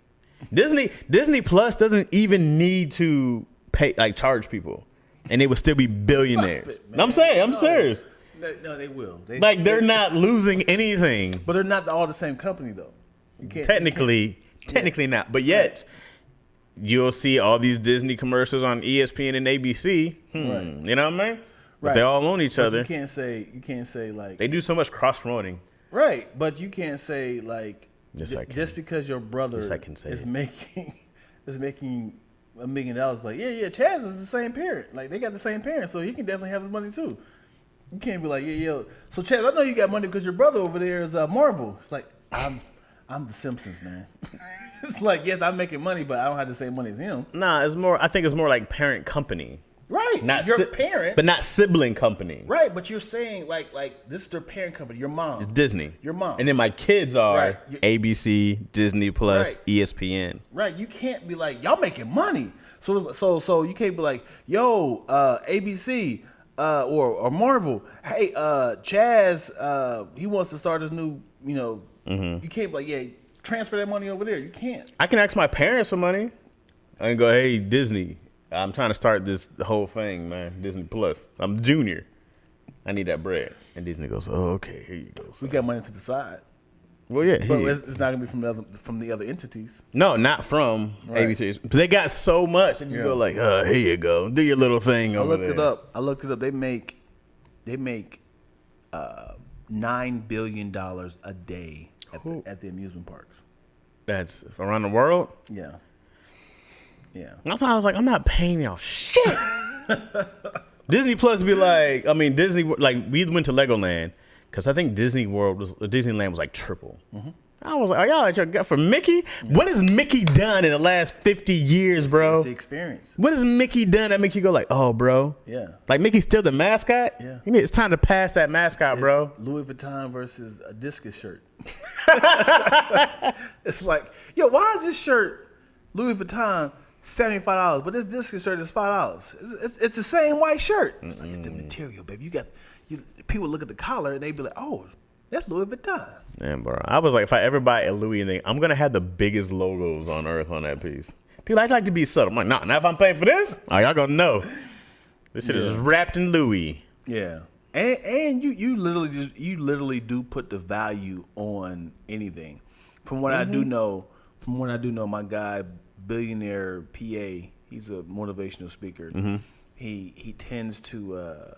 Disney Plus doesn't even need to pay charge people, and they would still be billionaires. I'm saying, I'm serious. No, they will. They're not losing anything. But they're not all the same company though. You can't, technically not. But yet, you'll see all these Disney commercials on ESPN and ABC. Right. You know what I mean? But right. they all own each but other. You can't say like they do so much cross promoting. Right, but you can't say like just because your brother is making $1 million, like Chaz is the same parent. Like they got the same parents, so he can definitely have his money too. You can't be like, so Chaz, I know you got money because your brother over there is Marvel. It's like I'm the Simpsons, man. It's like, yes, I'm making money, but I don't have the same money as him. Nah, I think it's more like parent company. Right, not your parent, but not sibling company. Right, but you're saying like this is their parent company. Your mom, it's Disney. Your mom, and then my kids are ABC, Disney Plus, ESPN. Right, you can't be like y'all making money. So you can't be like ABC or Marvel. Hey, Chaz, he wants to start his new. You can't be like transfer that money over there. You can't. I can ask my parents for money. I can go, hey Disney. I'm trying to start this whole thing, man. Disney Plus. I'm junior. I need that bread. And Disney goes, oh, okay, here you go. So. We got money to the side. Well, yeah. But it's not going to be from the other entities. No, not from ABC. But they got so much. They just go like, here you go. Do your little thing over there. I looked it up. They make $9 billion a day at the amusement parks. That's around the world? Yeah. Yeah. That's why I was like, I'm not paying y'all shit. Disney Plus be like, Disney, like we went to Legoland because I think Disneyland was like triple. Mm-hmm. I was like, oh, y'all got for Mickey? Yeah. What has Mickey done in the last 50 years, bro? It's the experience. What has Mickey done that make you go like, oh, bro? Yeah. Like Mickey's still the mascot? Yeah. It's time to pass that mascot, bro. Louis Vuitton versus a discus shirt. It's like, why is this shirt Louis Vuitton $75, but this discus shirt is $5. It's the same white shirt. It's like, it's the material, baby. People look at the collar and they be like, oh, that's Louis Vuitton. Man, bro, I was like, if I ever buy a Louis thing, I'm gonna have the biggest logos on earth on that piece. People, I'd like to be subtle. I'm like, nah, now if I'm paying for this, y'all gonna know. This shit is just wrapped in Louis. Yeah, and you literally do put the value on anything. From what I do know, my guy, billionaire PA, he's a motivational speaker. Mm-hmm. He tends to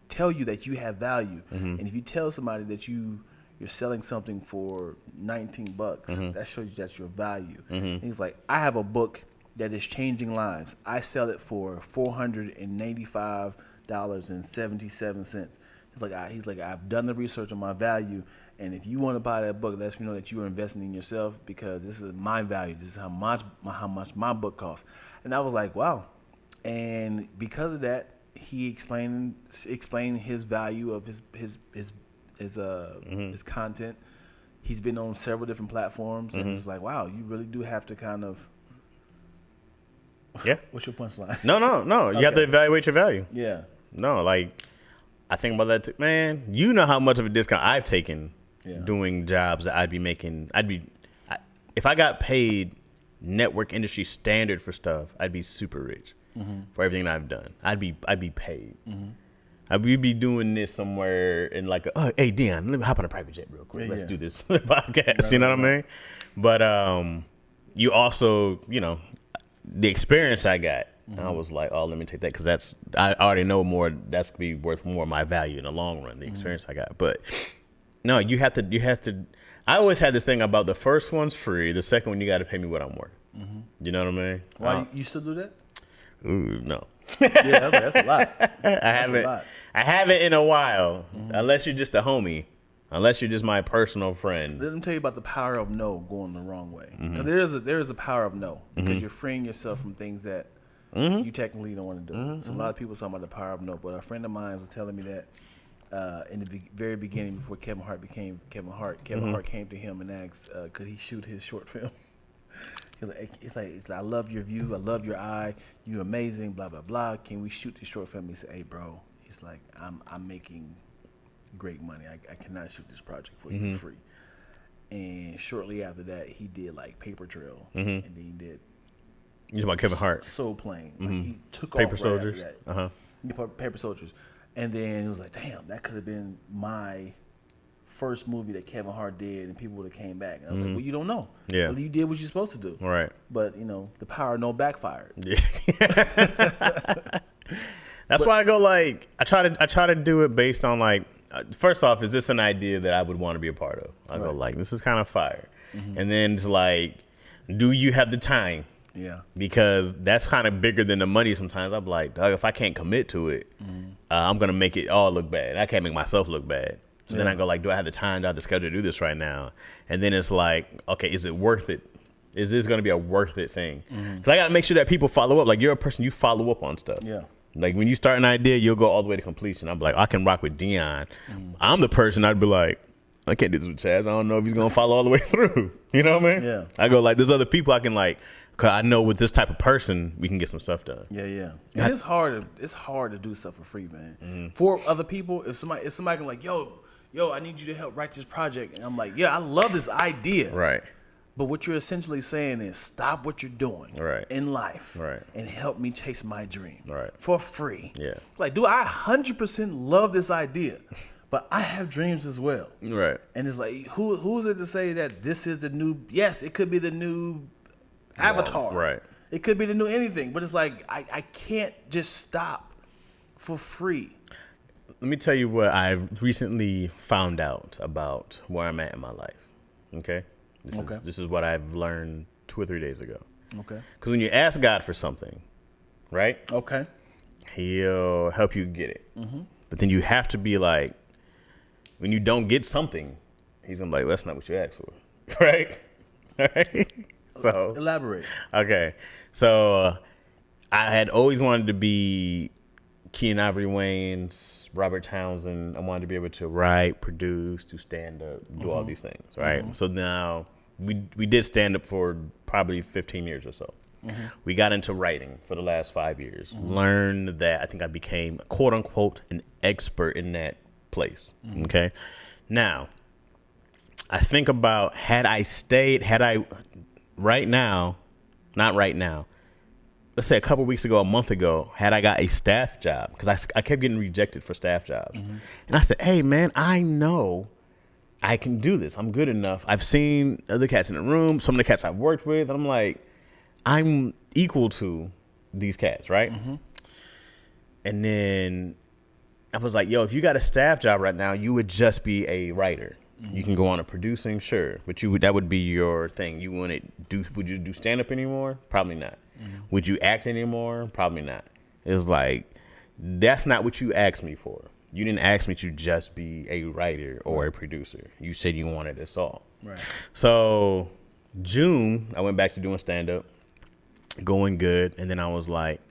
tell you that you have value, and if you tell somebody that you're selling something for $19, that shows you that's your value. He's like, I have a book that is changing lives. I sell it for $495.77. He's like, I've done the research on my value. And if you want to buy that book, let me know that you are investing in yourself because this is my value. This is how much my book costs. And I was like, wow. And because of that, he explained his value of his content. He's been on several different platforms, and it's like, wow, you really do have to kind of. Yeah. What's your punchline? No. You have to evaluate your value. Yeah. No, like I think about that too, man. You know how much of a discount I've taken. Yeah. Doing jobs that I'd be making. If I got paid network industry standard for stuff, I'd be super rich for everything I've done. I'd be paid. I'd be doing this somewhere in like, hey Dion, let me hop on a private jet real quick. Let's do this podcast. Right, you know what I mean? But you also, the experience I got. I was like, oh, let me take that because I already know more. That's gonna be worth more of my value in the long run. The experience I got, but. No, you have to. I always had this thing about the first one's free. The second one, you got to pay me what I'm worth. You know what I mean? Why you still do that? Ooh, no. Yeah, that's a lot. I haven't in a while. Unless you're just a homie. Unless you're just my personal friend. Let me tell you about the power of no going the wrong way. There is a power of no because you're freeing yourself from things that you technically don't want to do. So a lot of people talk about the power of no. But a friend of mine was telling me that. In the very beginning, before Kevin Hart became Kevin Hart, Hart came to him and asked, could he shoot his short film? He's like, I love your view, I love your eye, you're amazing, blah blah blah. Can we shoot this short film? He said, hey bro, he's like, I'm making great money. I cannot shoot this project for you for free. And shortly after that, he did like Paper Trail, and then he did. You talking about Kevin Hart? Soul Plane. Like he took Paper off Soldiers. Right after that. He put Paper Soldiers, and then it was like, damn, that could have been my first movie that Kevin Hart did, and people would have came back. And I was like, well, you don't know. Yeah. Well, you did what you're supposed to do. Right. But the power of no backfired. Yeah. That's why I go like I try to do it based on like first off, is this an idea that I would want to be a part of? I go like, this is kind of fire, and then it's like, do you have the time? Yeah. Because that's kind of bigger than the money. Sometimes I'm like, dog, if I can't commit to it, I'm gonna make it all look bad. I can't make myself look bad. So then I go like, do I have the time? Do I have the schedule to do this right now? And then it's like, okay, is it worth it? Is this going to be a worth it thing? Because I got to make sure that people follow up. Like, you're a person, you follow up on stuff. Yeah. Like, when you start an idea, you'll go all the way to completion. I'm like, I can rock with Dion. I'm the person I'd be like, I can't do this with Chaz. I don't know if he's going to follow all the way through. You know what I mean? Yeah. I go like, there's other people I can like, because I know with this type of person, we can get some stuff done. Yeah. And it's hard to do stuff for free, man. For other people, if somebody can like, yo, I need you to help write this project. And I'm like, yeah, I love this idea. Right. But what you're essentially saying is stop what you're doing in life and help me chase my dream for free. Yeah. Like, do I 100% love this idea? But I have dreams as well. Right. And it's like, who's it to say that this is the new, yes, it could be the new Avatar. Right. It could be the new anything. But it's like, I can't just stop for free. Let me tell you what I've recently found out about where I'm at in my life. Okay? This is what I've learned 2 or 3 days ago. Okay. Because when you ask God for something, right? Okay. He'll help you get it. But then you have to be like, when you don't get something, he's going to be like, that's not what you asked for. Right? Right? So elaborate. Okay. So I had always wanted to be Keenen Ivory Wayans, Robert Townsend. I wanted to be able to write, produce, do stand up, do all these things, right? So now we did stand up for probably 15 years or so. We got into writing for the last 5 years. Learned that I think I became, quote unquote, an expert in that place. Okay. Now, I think about right now, not right now, let's say a couple weeks ago, a month ago, had I got a staff job, because I kept getting rejected for staff jobs. And I said, hey, man, I know I can do this. I'm good enough. I've seen other cats in the room, some of the cats I've worked with. And I'm like, I'm equal to these cats, right? And then I was like, yo, if you got a staff job right now, you would just be a writer. You can go on to producing, sure, but that would be your thing. Would you do stand up anymore? Probably not. Would you act anymore? Probably not. It's like, that's not what you asked me for. You didn't ask me to just be a writer or a producer. You said you wanted this all. Right. So June, I went back to doing stand up, going good, and then I was like,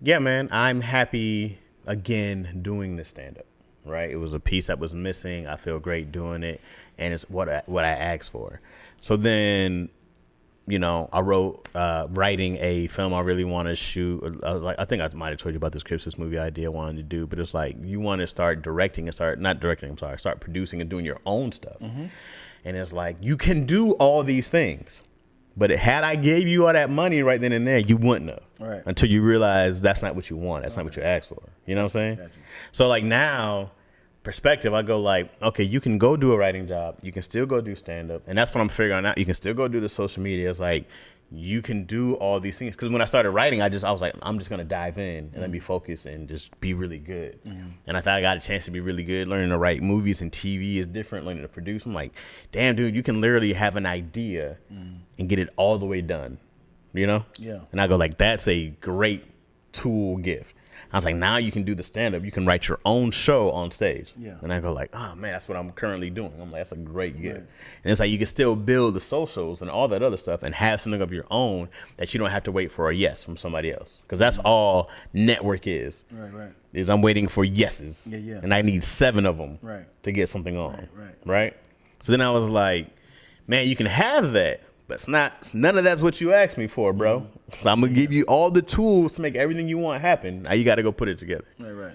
yeah, man, I'm happy again doing this stand up. Right, it was a piece that was missing. I feel great doing it, and it's what I asked for. So then, I wrote writing a film I really want to shoot. I think I might have told you about this Christmas movie idea I wanted to do, but it's like you want to start directing and start producing and doing your own stuff. And it's like you can do all these things, but had I gave you all that money right then and there, you wouldn't have. Right. Until you realize that's not what you want. That's not what you asked for. You know what I'm saying? Gotcha. So like now, perspective, I go like, okay, you can go do a writing job. You can still go do stand up. And that's what I'm figuring out. You can still go do the social media. It's like you can do all these things. Because when I started writing, I was like, I'm just going to dive in and let me focus and just be really good. And I thought I got a chance to be really good. Learning to write movies and TV is different. Learning to produce. I'm like, damn, dude, you can literally have an idea and get it all the way done. Yeah. And I go like, that's a great tool gift. I was like, now you can do the stand-up. You can write your own show on stage. Yeah. And I go like, oh, man, that's what I'm currently doing. I'm like, that's a great gift. Right. And it's like you can still build the socials and all that other stuff and have something of your own that you don't have to wait for a yes from somebody else. Because that's all network is. Right. Is I'm waiting for yeses. Yeah. And I need 7 of them to get something on. Right. So then I was like, man, you can have that. But it's not, none of that's what you asked me for, bro. So I'm going to give you all the tools to make everything you want happen. Now you got to go put it together. Right.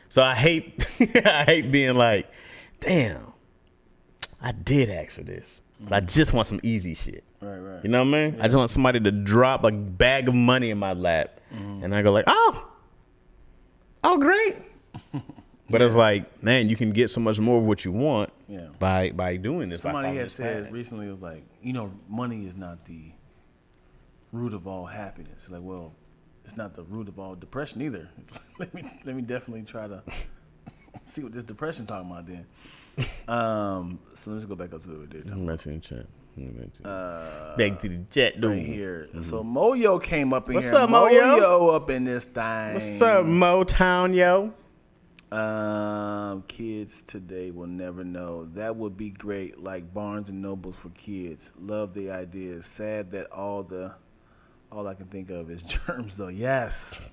So I hate I hate being like, damn, I did ask for this. I just want some easy shit. Right. You know what I mean? Yeah. I just want somebody to drop a bag of money in my lap, and I go like, oh, great. But it's like, man, you can get so much more of what you want by doing this. Somebody had said recently, it was like, money is not the root of all happiness. Like, well, it's not the root of all depression either. It's like, let me definitely try to see what this depression talking about then. So let's go back up to it. Back to the chat. Back to the chat, dude. Right here. So Moyo came up in What's here. What's up, Moyo? Moyo up in this thing. What's up, Motown, yo? Kids today will never know. That would be great, like Barnes and Nobles for kids. Love the idea. Sad that all I can think of is germs, though. Yes.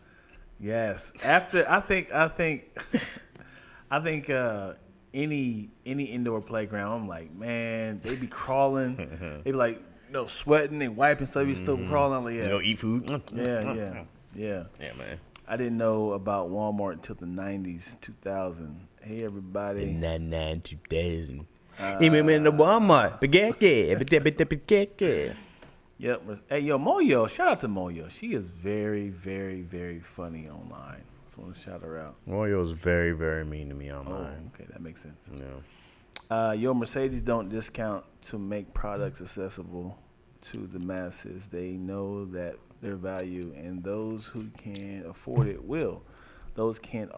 After I think any indoor playground, I'm like, man, they be crawling. They be like, sweating and wiping stuff. Be still crawling. I'm like, yeah. Eat food. Yeah. Yeah, man. I didn't know about Walmart until the 90s, 2000. Hey, everybody. 99, 2000. Even in the Walmart. Spaghetti. Yep. Hey, Moyo. Shout out to Moyo. She is very, very, very funny online. So I want to shout her out. Moyo is very, very mean to me online. Oh, okay. That makes sense. Yeah. Mercedes don't discount to make products accessible to the masses. They know that their value, and those who can afford it will. Those can't.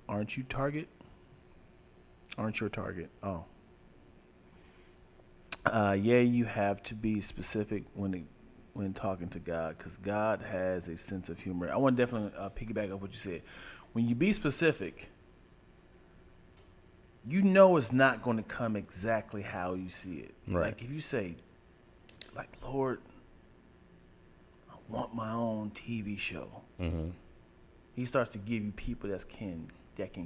Aren't you target? Aren't your target? Oh. You have to be specific when talking to God, because God has a sense of humor. I want to definitely piggyback off what you said. When you be specific, it's not going to come exactly how you see it. Right. Like if you say, like, Lord, I want my own TV show. Mm-hmm. He starts to give you people that can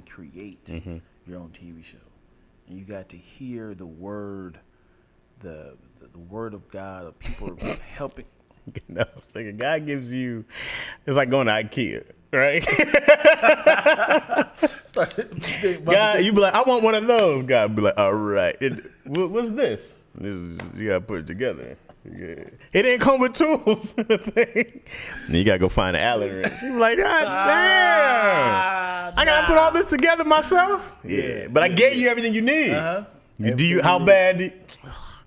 create your own TV show, and you got to hear the word, the word of God, of people helping. I was thinking, God gives you, it's like going to IKEA, right? God, you be like, I want one of those. God be like, all right. What's this? You got to put it together. Yeah. It didn't come with tools. You got to go find an Allen wrench. You be like, God damn. I got to put all this together myself? Yeah. But I gave you everything you need. How bad?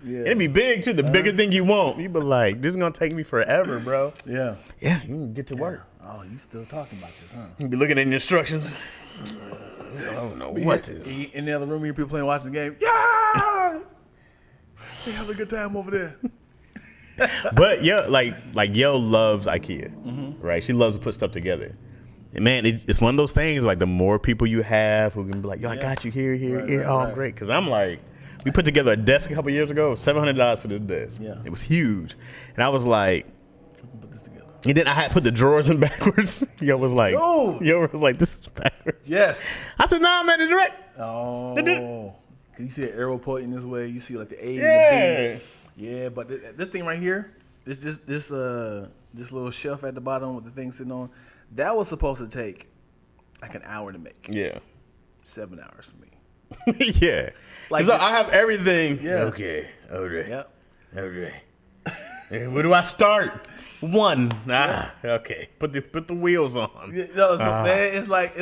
Yeah. It'd be big too. The bigger thing you want, you be like, "This is gonna take me forever, bro." Yeah. You can get to work. Oh, you still talking about this, huh? You be looking at the instructions. I don't know what this. In the other room, you people playing, watching the game. Yeah. They have a good time over there. But yo loves IKEA, right? She loves to put stuff together. And man, it's one of those things. Like the more people you have who can be like, "Yo, I got you here, here." I'm great, because I'm like. We put together a desk a couple years ago. It was $700 for this desk. Yeah. It was huge. And I was like, put this together. And then I had put the drawers in backwards. Yo was like, this is backwards. Yes. I said, nah, man, the direct. Oh. Cause you see an arrow pointing this way. You see like the A and the B. Yeah, but this thing right here, this little shelf at the bottom with the thing sitting on, that was supposed to take like an hour to make. Yeah. 7 hours for me. Yeah. Like so I have everything. Yeah. Okay. All right. Yep. All right. Where do I start? One. Okay. Put the wheels on. Man, it's like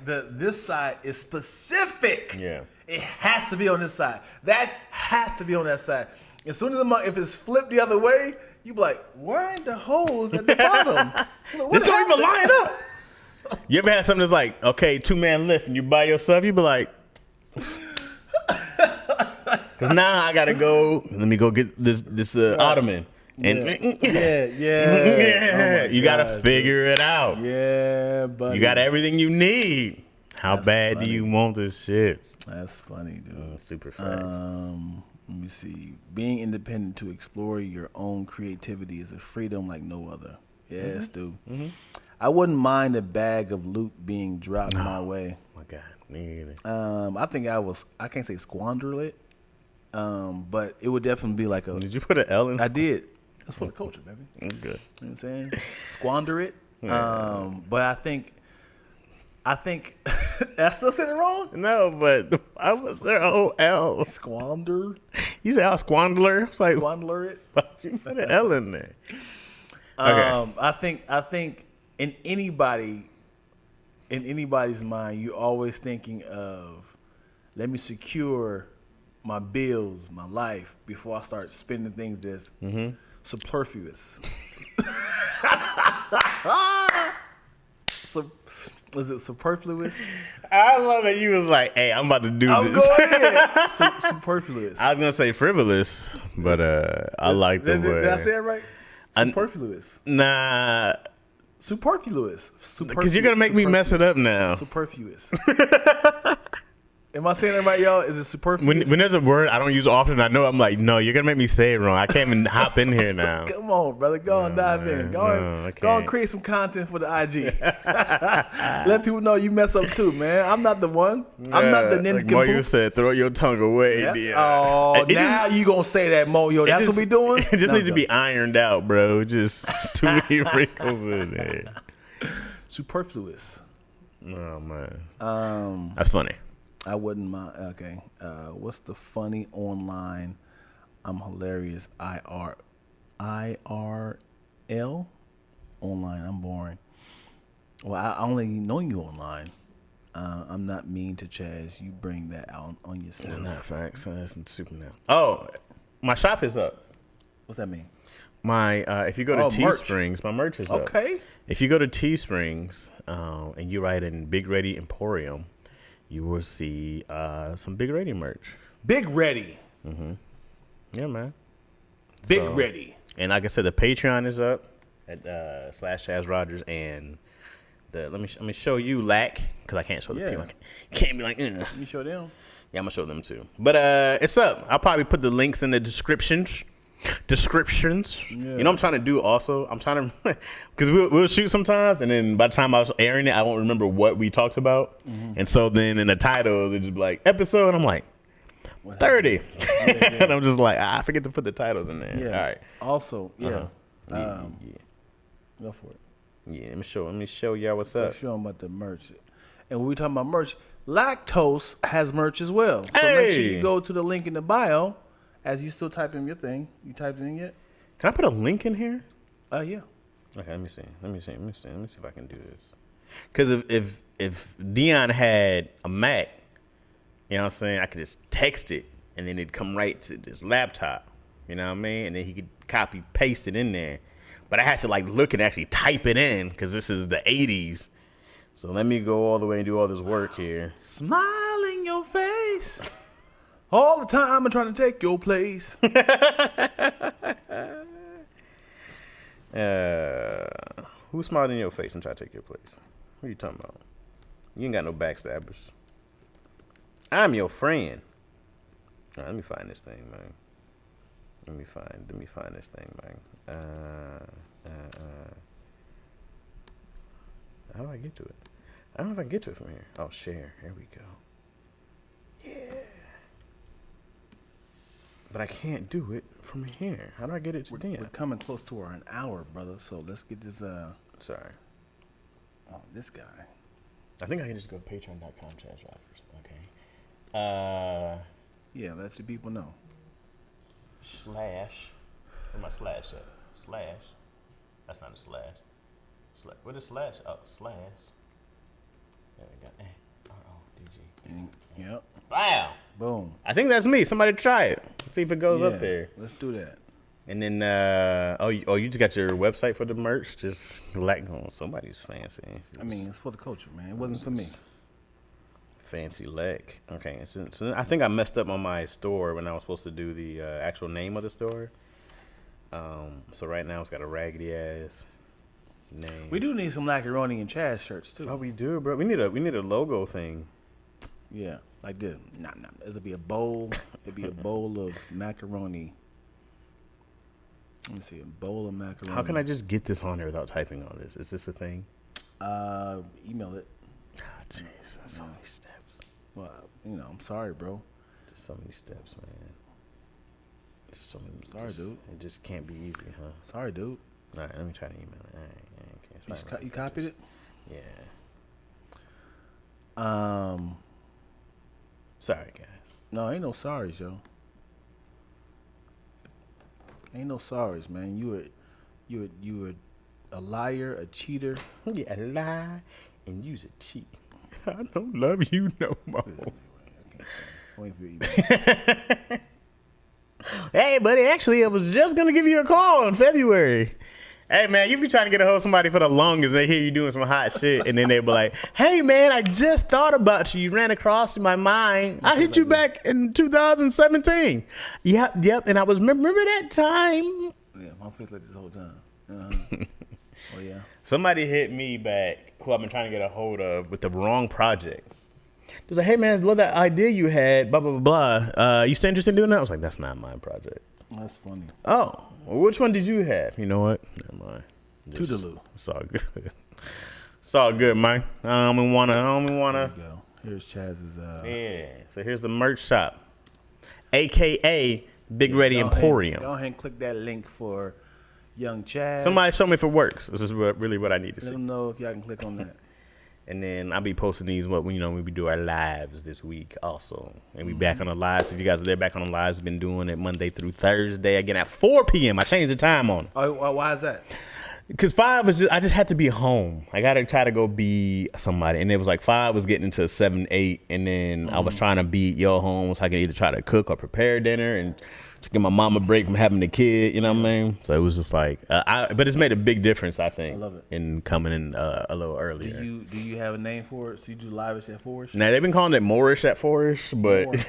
this side is specific. Yeah. It has to be on this side. That has to be on that side. As soon as if it's flipped the other way, you be like, why ain't the holes at the bottom? This don't even line up. You ever had something that's like, okay, 2-man lift, and you by yourself, you be like, because now I gotta go. Let me go get this ottoman. And yeah. You gotta figure it out. Yeah, but you got everything you need. How bad do you want this shit? That's funny, dude. Super facts. Let me see. Being independent to explore your own creativity is a freedom like no other. Yes, dude. Mm-hmm. I wouldn't mind a bag of loot being dropped my way. Oh my God, me either. I think I can't say squander it, but it would definitely be like a. Did you put an L in? I did. That's for the culture, baby. Good. You know what I'm saying? Squander it. Yeah. But I think I think I still said it wrong. No, but I was there. O-L. Squander, You said I was squandler. It's like, squandler it. why'd you put an L in there? Okay. I think in anybody's mind, you're always thinking of, let me secure my bills, my life, before I start spending things that's superfluous. Was it superfluous? I love that you was like, hey, I'm about to do I'm this. going in. Superfluous. I was going to say frivolous, but I like the word. Did I say it right? Superfluous. Nah, Superfluous. because you're going to make me mess it up now. Superfluous. Am I saying it right, y'all? Is it superfluous? When there's a word I don't use often, I know I'm like, no, you're going to make me say it wrong. I can't even hop in here now. Come on, brother. Go and dive in. Go and create some content for the IG. Let people know you mess up too, man. I'm not the one. I'm not the ninja. Like Mario said, throw your tongue away. Yeah. Oh, now you going to say that, Moyo. That's what we doing? It just needs to be ironed out, bro. Just too many wrinkles in there. Superfluous. Oh, man. That's funny. I wouldn't mind. Okay. What's the funny online? I'm hilarious. IRL? Online. I'm boring. Well, I only know you online. I'm not mean to Chaz. You bring that out on yourself. Not facts. That's super now. Oh, my shop is up. What's that mean? If you go to Teesprings, my merch is up. Okay. If you go to Teesprings and you write in Big Ready Emporium, you will see some Big Ready merch. Big Ready. Yeah, man. Big Ready. And like I said, the Patreon is up at /Chaz Rogers, and let me show you Lack, because I can't show the people. Can't be like, ugh. You show them. Yeah, I'm gonna show them too. But it's up. I'll probably put the links in the descriptions. Yeah. You know what I'm trying to do also? I'm trying to, because we'll shoot sometimes, and then by the time I was airing it, I won't remember what we talked about. And so then in the title, it's just be like, episode, and I'm like, 30. And I'm just like, I forget to put the titles in there. Yeah. All right. Also, Yeah. Go for it. Yeah, let me show y'all what's up. Show them about the merch. And when we talking about merch, Lactose has merch as well. So make sure you go to the link in the bio. As you still type in your thing. You typed it in yet? Can I put a link in here? Yeah. Okay, let me see if I can do this. Because if Dion had a Mac, you know what I'm saying, I could just text it and then it'd come right to this laptop. You know what I mean? And then he could copy paste it in there. But I had to like look and actually type it in because this is the 80s. So let me go all the way and do all this work here. Smile in your face. All the time I'm trying to take your place. Who's smiling in your face and trying to take your place? What are you talking about? You ain't got no backstabbers. I'm your friend. All right, let me find this thing, man. Let me find this thing, man. How do I get to it? I don't know if I can get to it from here. Oh, share. Here we go. Yeah. But I can't do it from here. How do I get it to Dan? We're coming close to an hour, brother. So let's get this. Sorry. Oh, this guy. I think I can just go patreon.com Chaz Rogers. Okay. Yeah, let the people know. / Where my slash at? Slash. That's not a slash. What is slash? Oh, slash. There we go. DG. Yep. Wow. Boom. I think that's me. Somebody try it. See if it goes up there. Let's do that. And then, you just got your website for the merch? Just somebody's fancy. I mean, it's for the culture, man. It wasn't for me. Fancy Leck. Okay. So I think I messed up on my store when I was supposed to do the actual name of the store. So right now it's got a raggedy ass name. We do need some Lackaroni and Chaz shirts too. Oh, we do, bro. We need a logo thing. Yeah, like this. Nah. It'll be a bowl. It'll be a bowl of macaroni. Let me see, a bowl of macaroni. How can I just get this on there without typing all this? Is this a thing? Email it. Oh, jeez, so many steps. Well, I'm sorry, bro. Just so many steps, man. Just so many. Sorry, dude. It just can't be easy, huh? Sorry, dude. All right, let me try to email it. All right, okay. You copied it? Yeah. Sorry, guys. No, ain't no sorries, yo. Ain't no sorries, man. You were a liar, a cheater. Yeah, lie and use a cheat. I don't love you no more. Wait for your email. Hey, buddy, actually, I was just going to give you a call in February. Hey, man, you be trying to get a hold of somebody for the longest. They hear you doing some hot shit, and then they be like, hey, man, I just thought about you. You ran across in my mind. I hit you back in 2017. Yep, and I was, remember that time? Yeah, my face like this the whole time. Oh, yeah. Somebody hit me back who I've been trying to get a hold of with the wrong project. He was like, hey, man, love that idea you had, blah, blah, blah, blah. You still interested in doing that? I was like, that's not my project. That's funny. Oh, well, which one did you have? You know what? Never mind. Toodaloo. It's all good. It's all good, man. I don't even wanna. There you go. Here's Chaz's. Yeah. So here's the merch shop, AKA Big Ready Emporium. Go ahead and click that link for Young Chaz. Somebody show me if it works. This is really what I need to see. Let them know if y'all can click on that. And then I'll be posting these when we do our lives this week also. And we back on the lives. So if you guys are there back on the lives, we've been doing it Monday through Thursday again at 4 p.m. I changed the time on it. Oh, why is that? Because 5 was I just had to be home. I got to try to go be somebody. And it was like 5 was getting into 7, 8. And then I was trying to beat your home so I could either try to cook or prepare dinner and to give my mom a break from having a kid, you know what I mean? So it was just like, but it's made a big difference, I think, I love it. in coming in a little earlier. Do you have a name for it? So you do live at 4ish? Now, they've been calling it Moorish at 4ish, but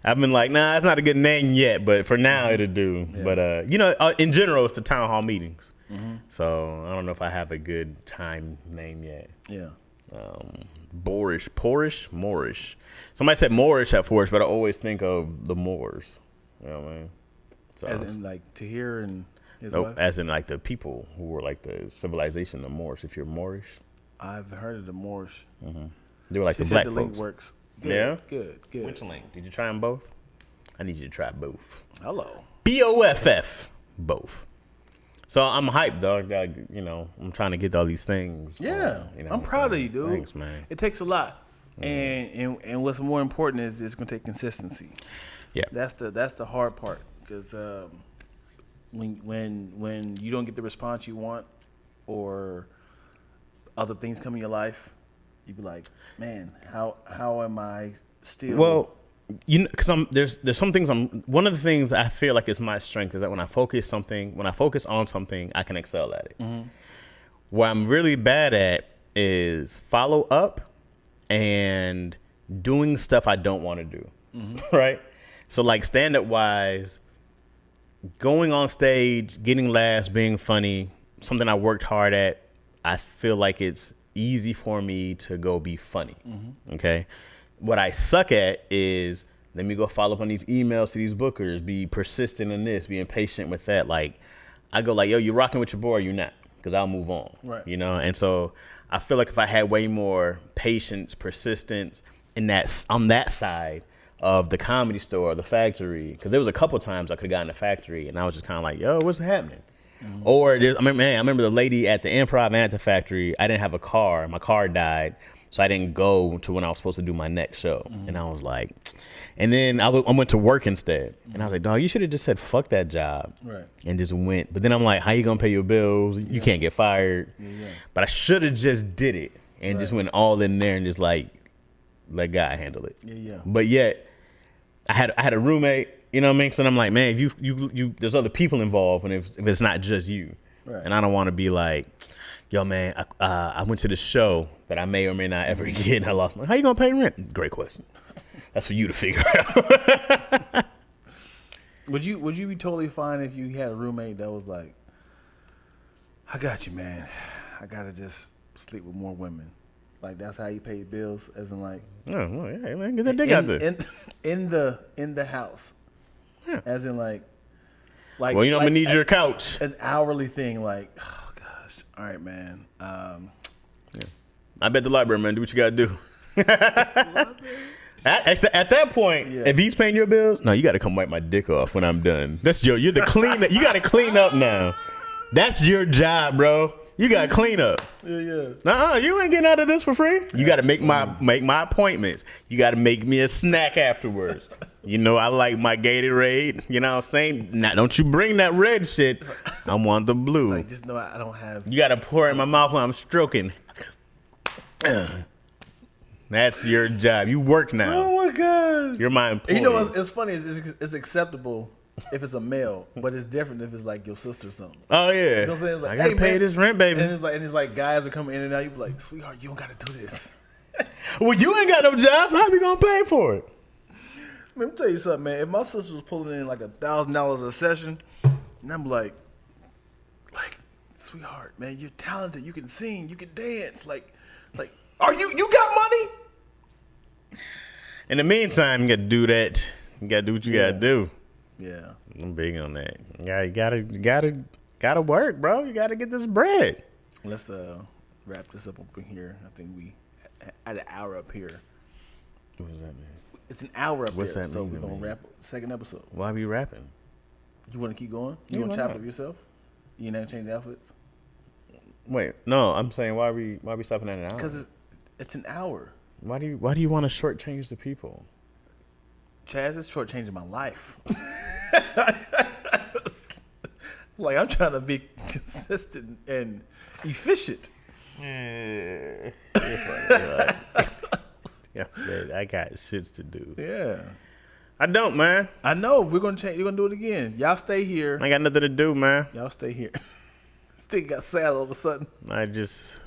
I've been like, nah, it's not a good name yet, but for now it'll do. Yeah. But, in general, it's the town hall meetings. Mm-hmm. So I don't know if I have a good time name yet. Yeah. Moorish. Somebody said Moorish at 4ish, but I always think of the Moors. You know what I mean? So as in like Tahir and his nope, wife? as in like the people who were like the civilization of Moors. If you're Moorish, I've heard of the Moorish. Mm-hmm. They were like she the said black the folks. link works. Good, yeah, good. Which link? Did you try them both? I need you to try both. Hello. BOFF, both. So I'm hyped, dog. I'm trying to get all these things. Yeah, I'm proud of you, dude. Thanks, man. It takes a lot, and what's more important is it's gonna take consistency. Yeah, that's the hard part because when you don't get the response you want or other things come in your life, you be like, man, how am I still? Well, because there's some things one of the things I feel like is my strength is that when I focus on something, I can excel at it. Mm-hmm. What I'm really bad at is follow up and doing stuff I don't want to do. Mm-hmm. Right? So like stand up wise, going on stage, getting laughs, being funny, something I worked hard at, I feel like it's easy for me to go be funny. Mm-hmm. Okay? What I suck at is let me go follow up on these emails to these bookers, be persistent in this, being patient with that. Like I go like, yo, you rocking with your boy or you not? Because I'll move on. Right. And so I feel like if I had way more patience, persistence on that side of the Comedy Store, the Factory, because there was a couple times I could have gotten the Factory and I was just kind of like, yo, what's happening? Mm-hmm. Or I remember the lady at the Improv and at the Factory, I didn't have a car. My car died. So I didn't go to when I was supposed to do my next show. Mm-hmm. And I was like, and then I went to work instead. Mm-hmm. And I was like, dog, you should have just said, fuck that job. Right. And just went. But then I'm like, how you going to pay your bills? You can't get fired. Yeah. But I should have just did it and just went all in there and just like, let God handle it. Yeah. But yet I had a roommate, you know what I mean? So I'm like, man, if you there's other people involved and if it's not just you. Right. And I don't want to be like, yo, man, I went to this show that I may or may not ever get, and I lost money. How you gonna pay rent? Great question. That's for you to figure out. Would you be totally fine if you had a roommate that was like, I got you, man. I gotta just sleep with more women. Like that's how you pay your bills, as in like. Oh, well, yeah, man, get that dick out there. In the house, yeah. As in like. Well, I'm gonna need your couch. An hourly thing, like, oh gosh, all right, man. Yeah. I bet the library, man. Do what you gotta do. At that point, if he's paying your bills, no, you got to come wipe my dick off when I'm done. That's you're the clean. You got to clean up now. That's your job, bro. You got to clean up. Yeah. Nuh-uh, you ain't getting out of this for free. You got to make my appointments. You got to make me a snack afterwards. You know, I like my Gatorade. You know what I'm saying? Now, don't you bring that red shit. I want the blue. Like, just know I don't have. You got to pour it in my mouth when I'm stroking. That's your job. You work now. Oh my gosh. You're my employee. You know what's funny is it's acceptable if it's a male, but it's different if it's like your sister or something. Oh yeah. You know what I'm saying? It's like, I gotta pay man. this rent, baby. And it's like guys are coming in and out. You be like, sweetheart, you don't gotta do this. Well, you ain't got no job, so how we gonna pay for it? Let me tell you something, man. If my sister was pulling in like $1,000 a session, and I'm like, sweetheart, man, you're talented. You can sing. You can dance. Like, are you got money? In the meantime, you got to do that. You got to do what you got to do. Yeah. I'm big on that. You gotta work, bro. You gotta get this bread. Let's wrap this up over here. I think we at an hour up here. What does that mean? It's an hour up What's here, that so mean we're to gonna me? wrap the second episode. Why are you rapping? You want to keep going? Yeah, You want why to chop not? up yourself? You never change the outfits? Wait, no. I'm saying why are we stopping at an hour? Because it's an hour. Why do you want to shortchange the people? Chaz is shortchanging my life. Like, I'm trying to be consistent and efficient. Yeah, I said I got shits to do. Yeah. I don't, man. I know. We're going to change. You're going to do it again. Y'all stay here. I ain't got nothing to do, man. Y'all stay here. Still got sad all of a sudden. I just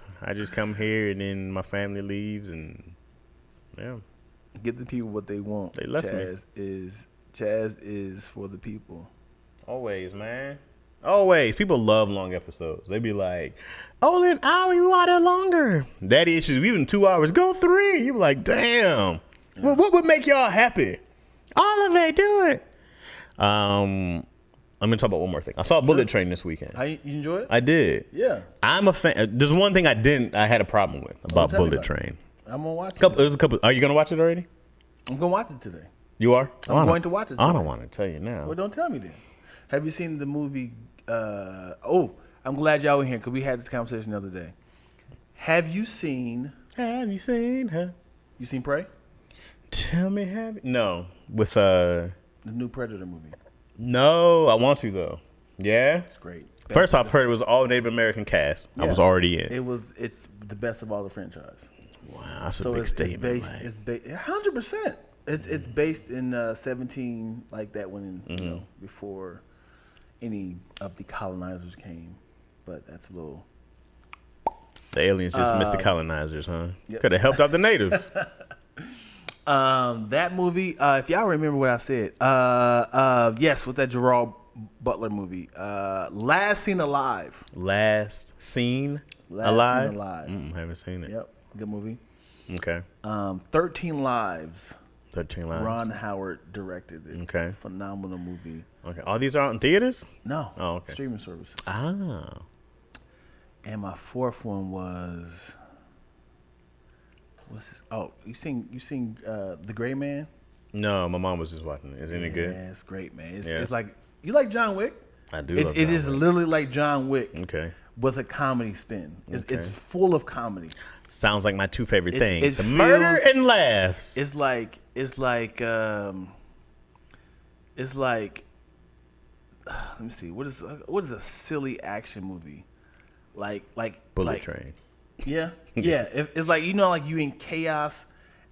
come here and then my family leaves and yeah. Get the people what they want. They left me. Chaz is for the people. Always, man. Always. People love long episodes. They be like, only an hour, you want it longer. Daddy issues, even 2 hours, go 3. You be like, damn. Yeah. Well, what would make y'all happy? All of it, do it. I'm going to talk about one more thing. I saw Bullet Train this weekend. You enjoy it? I did. Yeah. I'm a fan. There's one thing I had a problem with about tell me Bullet about it. Train. I'm going to watch it. There's a couple. Are you going to watch it already? I'm going to watch it today. You are? I'm going to watch it I today. don't want to tell you now. Well, don't tell me then. Have you seen the movie? I'm glad y'all were here because we had this conversation the other day. Have you seen her? You seen Prey? Tell me, have you? No. With The new Predator movie. No, I want to though. Yeah? It's great. First off, heard it was all Native American cast. I was already in. It's the best of all the franchise. Wow, that's a big statement. It's based 100%. It's based in 17 like that when before any of the colonizers came, but that's a little. The aliens just missed the colonizers, huh? Yep. Could have helped out the natives. That movie, if y'all remember what I said, yes, with that Gerard Butler movie, Last Seen Alive. Last Seen Alive? Haven't seen it. Yep, good movie. Okay. 13 Lives. 13 Lives. Ron Howard directed it. Okay. Phenomenal movie. Okay. All these are out in theaters? No. Oh, okay. Streaming services. Ah. And my fourth one was, what's this? Oh, you seen The Gray Man? No, my mom was just watching it. Is it any good? Yeah, it's great, man. It's, Yeah. it's like, you like John Wick? I do. It is literally like John Wick Okay. with a comedy spin. It's Okay. full of comedy. Sounds like my two favorite It things: feels- murder and laughs. It's like let me see, what is a silly action movie like Bullet Train. Yeah. It's like, like you in chaos,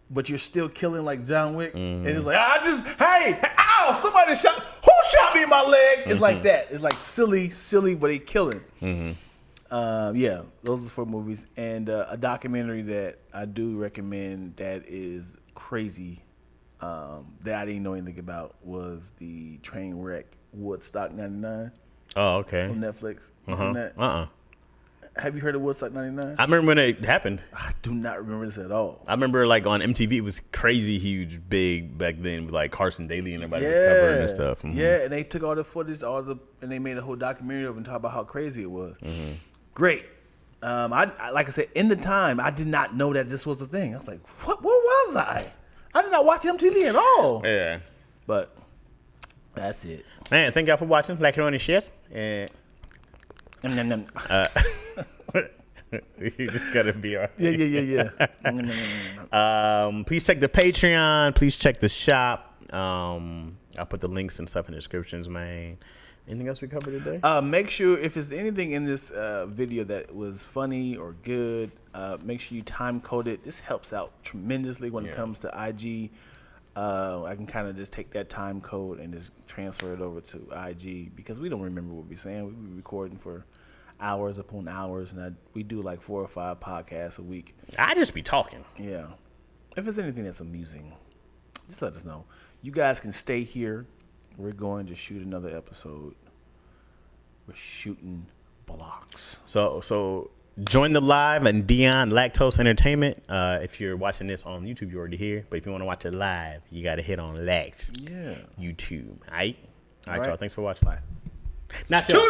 but you're still killing like John Wick, and it's like ow, somebody who shot me in my leg? It's like that. It's like silly, but they killing. Yeah, those are 4 movies, and a documentary that I do recommend that is crazy, that I didn't know anything about, was the train wreck Woodstock '99 Oh, okay. on Netflix. You seen that? Have you heard of Woodstock '99? I remember when it happened. I do not remember this at all. I remember like on MTV, it was crazy, huge, big back then with like Carson Daly and everybody was covering and stuff. Yeah, and they took all the footage, and they made a whole documentary of it and talk about how crazy it was. Great. I like I said, in the time, I did not know that this was a thing. I was like, what? Where was I? I did not watch MTV at all. Yeah. But that's it. Man, thank y'all for watching Lackaroni Chaz. And You just gotta be all right. Yeah. Please check the Patreon. Please check the shop. I'll put the links and stuff in the descriptions, man. Anything else we covered today? Make sure if there's anything in this video that was funny or good, make sure you time code it. This helps out tremendously when it comes to IG. I can kind of just take that time code and just transfer it over to IG because we don't remember what we're saying. We be recording for hours upon hours, and we do like 4 or 5 podcasts a week. I just be talking. Yeah. If there's anything that's amusing, just let us know. You guys can stay here. We're going to shoot another episode. We're shooting blocks. So join the live and Dion Lactose Entertainment. If you're watching this on YouTube, you're already here. But if you want to watch it live, you got to hit on Lax. Yeah. YouTube. All right, All right. y'all. Thanks for watching. Bye. Not y'all.